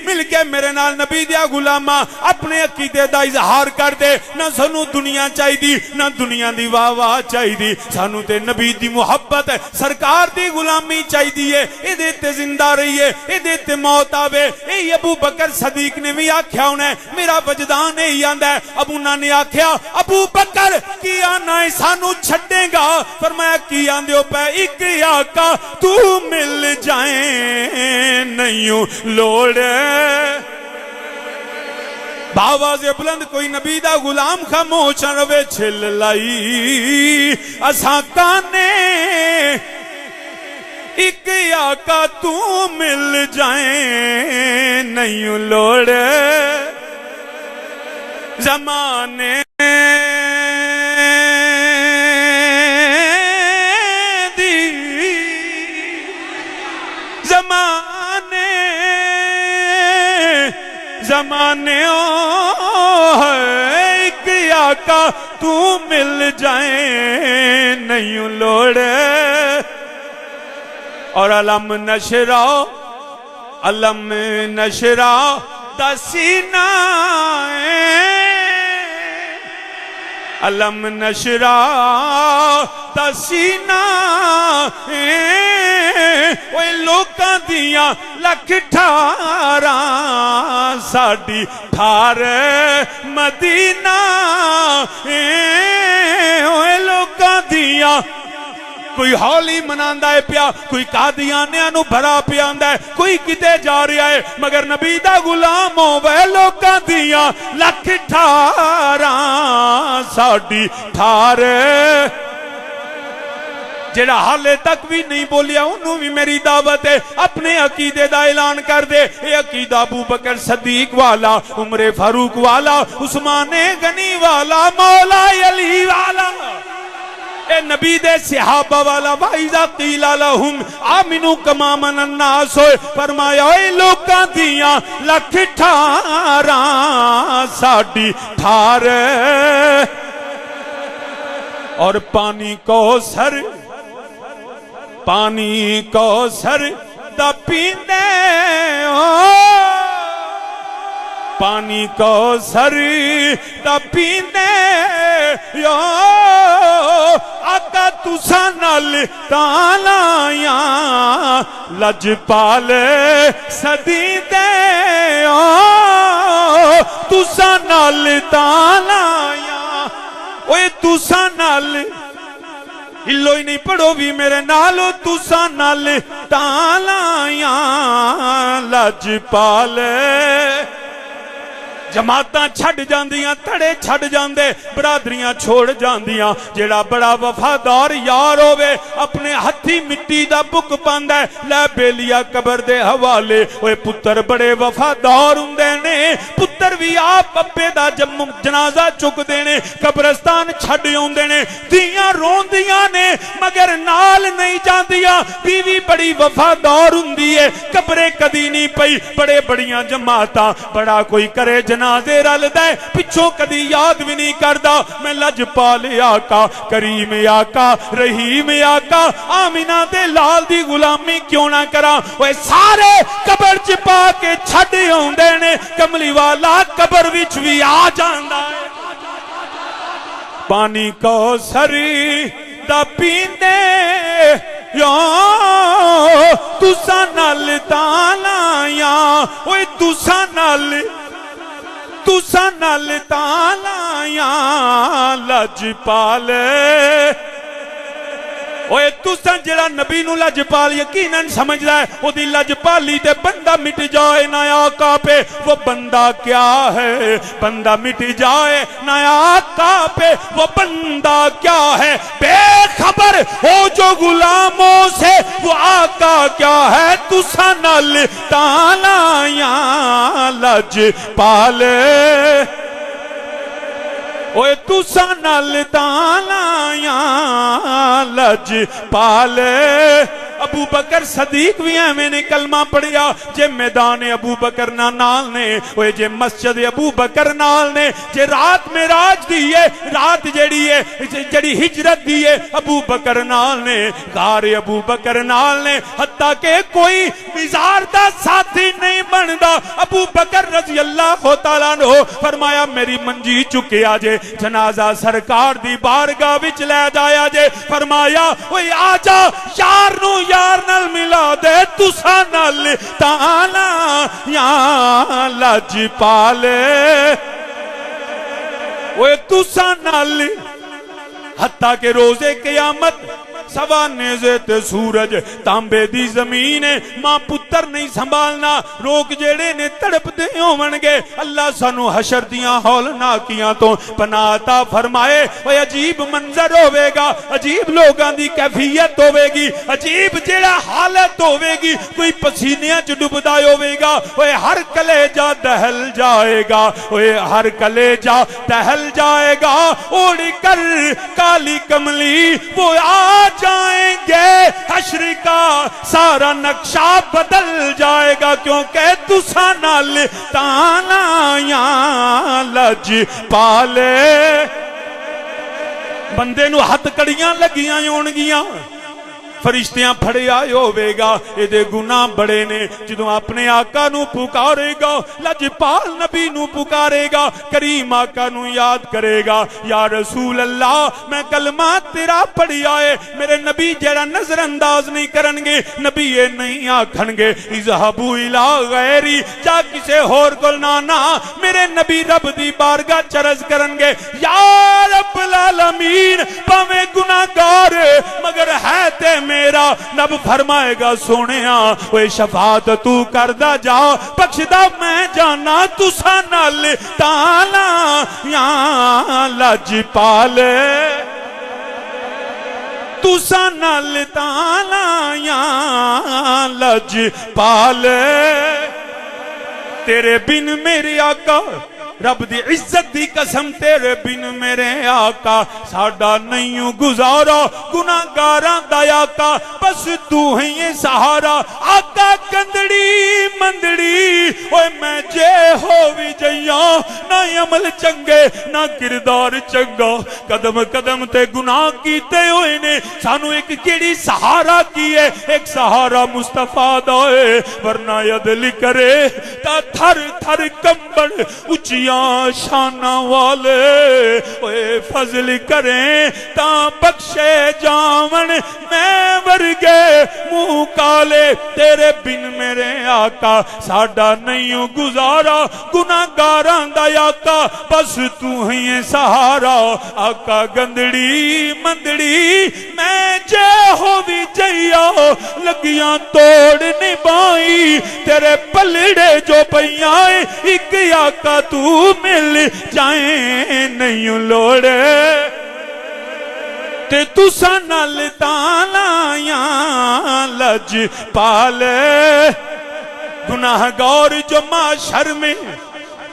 S3: مل کے میرے نال نبی دیا غلامہ اپنے عقیدے دا اظہار کر دے نہ سانو دنیا چاہی دی نہ دنیا دی واہ واہ چاہی دی سانو تے نبی دی محبت سرکار دی غلامی چاہی دی ہے اے دے تے زندہ رہی ہے اے دے تے موت آوے. اے ابو بکر صدیق نے بھی آکھیا ہونا ہے میرا وجدان ہی آندا ہے ابو نا نے آکھیا ابو بکر کی آنا ہے سانو چھڈے گا فرمایا کی آندے ہو پہ ایک آقا تو مل جائیں نہیں لوڑ باواز بلند کوئی نبی دا غلام خاموش روے چھل لائی اساں کانے ایک آقا تو مل جائیں نہیں لوڑ زمانے دی زمانے ایک آقا تو مل جائیں نہیں لوڑ اور علم نشرا دسینا علم نشرا دسینا اوے لوکاں دیاں لکھ ٹھاراں ساڈی ٹھار مدینہ اوے لوکاں دیاں کوئی ہولی مناندا ہے پیا کوئی قادیانیاں نو بھرا پیا آندا ہے کوئی کتے جا رہا ہے مگر نبی دا غلام ہووے لوکاں دیاں لکھ ٹھاراں ساڈی ٹھار جڑا حالے تک بھی نہیں بولیا انہوں بھی میری دعوت ہے اپنے عقیدے دا اعلان کر دے اے عقیدہ ابو بکر صدیق والا عمر فاروق والا عثمان غنی والا مولا علی والا اے نبی دے صحابہ والا وَإِذَا قِيلَ لَهُمْ آمِنُوا كَمَا آمَنَ النَّاسُ فرمایا اے لوکاں دیاں لکھ ٹھاراں ساڈی ٹھار اور پانی کوثر دا پیندے پانی کوثر دا پیندے آقا تساں نال تاں لایا لجپال صدی دے تساں نال تاں لایا اوے تساں نال ہلو ہی نہیں پڑھو بھی میرے نالو تساں نال تاں لایا لجپال جماعتاں چھڈ جاندیاں تڑے چھڈ جاندے برادریاں چھوڑ جاندیاں جیڑا بڑا وفادار یار ہووے اپنے ہتھی مٹی دا بک پاندا ہے لے بیلیا قبر دے حوالے اوے پتر بڑے وفادار ہوندے نے پتر بھی آپ ابے دا جنازہ چک دینے قبرستان چھڈ اوندے نے دھیاں روندیاں نے مگر نال نہیں جاندیاں بیوی بڑی وفادار ہوندی ہے قبرے کدی نہیں پئی بڑے بڑیاں جماعتاں بڑا کوئی کرے جنازے رل دے پچھوں کدی یاد بھی نہیں کردا میں لجپال آقا کریم آقا رحیم آقا آمینہ دے لال دی غلامی کیوں نہ کراں اوے سارے قبر چ پا کے چھڈ اوندے نے کملی والا قبر وچ بھی آ جاندا ہے پانی کوثری دا پیندے یا تساں نال تاں لایا اوے تساں نال تاں لایا لجپال اوے تساں جڑا نبی نو لجپال یقیناً سمجھدا ہے او دی لجپالی تے بندہ مٹ جائے نہ آقا پہ وہ بندہ کیا ہے بندہ مٹ جائے نہ آقا پہ وہ بندہ کیا ہے بے خبر ہو جو غلاموں سے وہ آقا کیا ہے تساں نال تاں لایا لجپال اوے تساں نال تاں لایا لجپال ابو بکر صدیق بھی میں نے کلمہ پڑھیا جے میدان ابو بکر نال نے اوے جے مسجد ابو بکر نال نے جے رات معراج دی ہے رات جڑی ہجرت دی ہے ابو بکر نال نے غار ابو بکر نال نے حتیٰ کہ کوئی مزار دا ساتھی نہیں بندا ابو بکر رضی اللہ تعالیٰ عنہ فرمایا میری منجی چکے آجے جنازہ سرکار دی بارگاہ وچ لے جایا جے فرمایا اوے آجا یار نو یار نال ملا دے تساں نال تاں لایا لجپال اوے تساں نال حتیٰ کہ روزے قیامت سوانے تے سورج تانبے دی زمین ماں پتر نہیں سنبھالنا روک جیڑے نے تڑپ دے ہون گے اللہ سانو حشر دیاں ہولناکیاں تو پناہ عطا فرمائے اوے عجیب منظر ہوے گا عجیب لوگاں دی کیفیت ہوے گی عجیب جیڑا حالت ہوے گی کوئی پسینیاں چ ڈبدا ہوے گا اوے ہر کلیجہ دہل جائے گا اوے ہر کلیجہ دہل جائے گا اڑ کر کالی کملی وہ آ جائیں گے حشر کا سارا نقشہ بدل جائے گا کیونکہ تساں نال تاں لایا لجپال بندے نو ہتھ کڑیاں لگیاں ہونگیاں فرشتیاں پھڑے آئے ہوئے گا اے دے گناہ بڑے نے جدوں اپنے آقا نو پکارے گا لجپال نبی نو پکارے گا کریم آقا نو یاد کرے گا یا رسول اللہ میں کلمہ تیرا پڑھی آئے میرے نبی جیڑا نظر انداز نہیں کرنگے نبی یہ نہیں آکھنگے اذهبوا الی غیری جا کسے ہور کول نانا میرے نبی رب دی بارگاہ چرز کرنگے یا رب العالمین پاویں گناہگار مگر ہے تے میرا نب فرمائے گا سونیا اوے شفاعت تو کردا جا بخشدا میں جانا تساں نال تاں لایا لجپال تساں نال تاں لایا لجپال تیرے بن میرے آقا رب دی عزت دی قسم تیرے بن میرے آقا ساڈا نہیں گزارا گناہگاراں دا آقا بس تو ہے یہ سہارا آقا کندڑی مندڑی اوے میں جے ہو بھی جیاں نہ عمل چنگے نہ کردار چنگا قدم قدم تے گناہ کیتے ہوئے نے سانو ایک کیڑی سہارا کیے ایک سہارا مصطفیٰ دا ہے ورنہ عدل کرے تا تھر تھر کمبڑ اچیاں شانہ والے اوے فضل کریں تا بخشے جاون میں ورگے منہ کالے تیرے بن میرے آقا ساڈا نہیں گزارا گناہگاراں دا آقا بس تو ہی سہارا آقا گندڑی مندڑی میں جے ہو بھی جیا لگیاں توڑ نبائی تیرے پلڑے جو پیاں ایک آقا تو مل جائیں نہیں لوڑے تے تساں نال تالیاں لج پالے گناہگار جو معاشر میں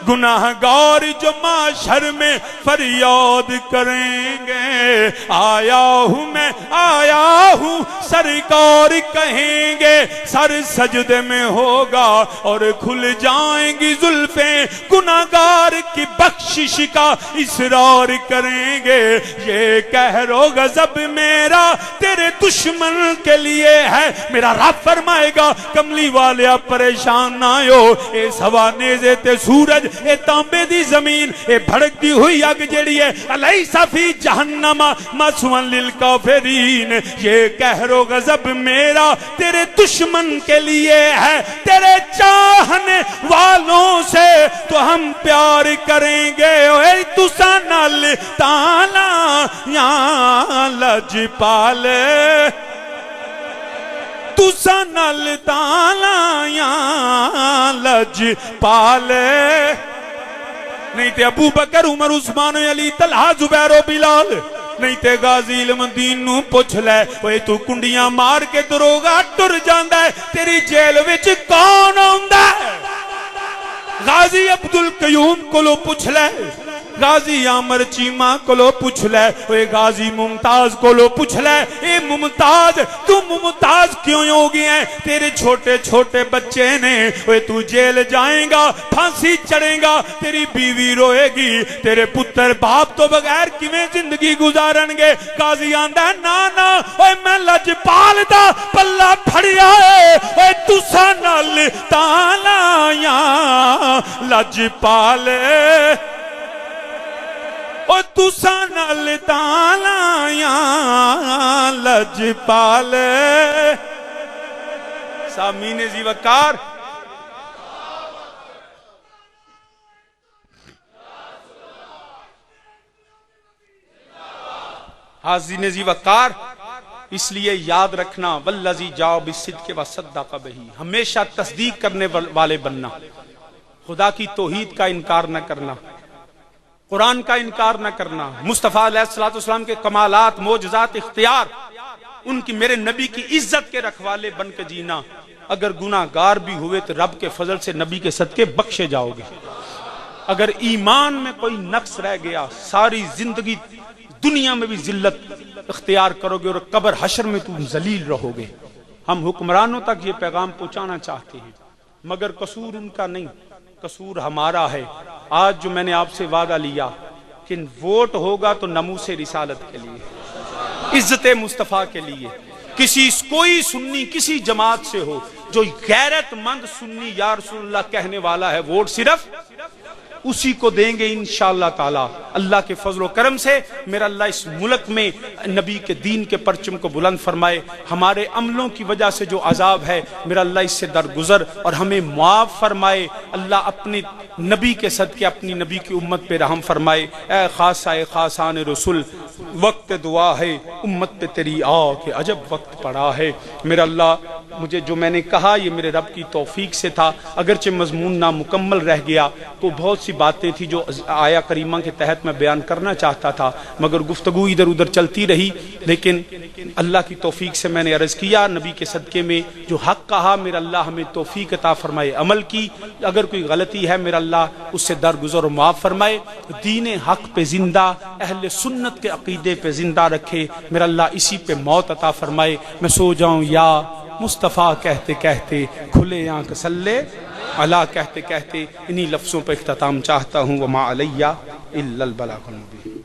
S3: گناہگار جو معاشر میں فریاد کریں گے آیا ہوں سرکار کہیں گے سر سجدے میں ہوگا اور کھل جائیں گی زلفیں گناہگار کی بخشش کا اصرار کریں گے یہ قہر و غضب میرا تیرے دشمن کے لیے ہے میرا رب فرمائے گا کملی والے پریشان نہ ہو اے سوا نیزے تے سورج اے تانبے دی زمین اے بھڑکتی ہوئی اگ جڑی ہے الیس فی جہنم مثوی للکافرین یہ قہر و غضب میرا تیرے دشمن کے لیے ہے تیرے چاہنے والوں سے تو ہم پیار کریں گے اے تساں نال تالا یا لج پالے تساں نال تالا یا لج پالے نہیں تے ابو بکر عمر عثمان علی طلحہ زبیر و بلال نہیں تے غازی علم دین نو پوچھ لے اوے تو کنڈیاں مار کے دروگا ٹر جاندا ہے تیری جیل وچ کون ہوندا ہے غازی عبدالقیوم کولو پوچھ لے غازی عامر چیمہ کولو پوچھ لے اوے غازی ممتاز کولو پوچھ لے اے ممتاز تو ممتاز کیوں ہو گئے ہیں تیرے چھوٹے چھوٹے بچے نے اوے تو جیل جائیں گا پھانسی چڑھیں گا تیری بیوی روئے گی تیرے پتر باپ تو بغیر کیویں زندگی گزارن گے غازی آندا ہے نا اوے میں لجپال دا پلہ پھڑیا ہے اوے تساں نال تالا یا لجپال اور تساں نال تالا یا لج پالے سامین زی وقار حاضرین زی وقار اس لیے یاد رکھنا والذی جاء بالصدق وصدق بہ ہمیشہ تصدیق کرنے والے بننا خدا کی توحید کا انکار نہ کرنا قرآن کا انکار نہ کرنا مصطفیٰ علیہ السلام کے کمالات معجزات اختیار ان کی میرے نبی کی عزت کے رکھوالے بن کے جینا اگر گناہگار بھی ہوئے تو رب کے فضل سے نبی کے صدقے بخشے جاؤ گے اگر ایمان میں کوئی نقص رہ گیا ساری زندگی دنیا میں بھی ذلت اختیار کرو گے اور قبر حشر میں تم ذلیل رہو گے ہم حکمرانوں تک یہ پیغام پہنچانا چاہتے ہیں مگر قصور ان کا نہیں قصور ہمارا ہے آج جو میں نے آپ سے وعدہ لیا کہ ووٹ ہوگا تو ناموس رسالت کے لیے عزت مصطفیٰ کے لیے کوئی سنی کسی جماعت سے ہو جو غیرت مند سنی یا رسول اللہ کہنے والا ہے ووٹ صرف اسی کو دیں گے انشاءاللہ تعالی اللہ کے فضل و کرم سے میرا اللہ اس ملک میں نبی کے دین کے پرچم کو بلند فرمائے ہمارے عملوں کی وجہ سے جو عذاب ہے میرا اللہ اس سے درگزر اور ہمیں معاف فرمائے اللہ اپنے نبی کے صدقے اپنی نبی کی امت پہ رحم فرمائے اے خاصہ خاصان رسول وقت دعا ہے امت پہ تیری آ کہ عجب وقت پڑا ہے میرا اللہ مجھے جو میں نے کہا یہ میرے رب کی توفیق سے تھا اگرچہ مضمون نامکمل رہ گیا تو بہت سی باتیں تھی جو آیا کریمہ کے تحت میں بیان کرنا چاہتا تھا مگر گفتگو ادھر ادھر چلتی رہی لیکن اللہ کی توفیق سے میں نے عرض کیا نبی کے صدقے میں جو حق کہا میرا اللہ ہمیں توفیق عطا فرمائے عمل کی اگر کوئی غلطی ہے میرا اللہ اس سے درگزر و معاف فرمائے دین حق پہ زندہ اہل سنت کے عقیدے پہ زندہ رکھے میرا اللہ اسی پہ موت عطا فرمائے میں سو جاؤں یا مصطفیٰ کہتے کہتے کھلے آنکھ سلے
S2: اللہ کہتے کہتے انہی لفظوں پہ اختتام چاہتا ہوں، وما علیہ الا البلاغ المبین۔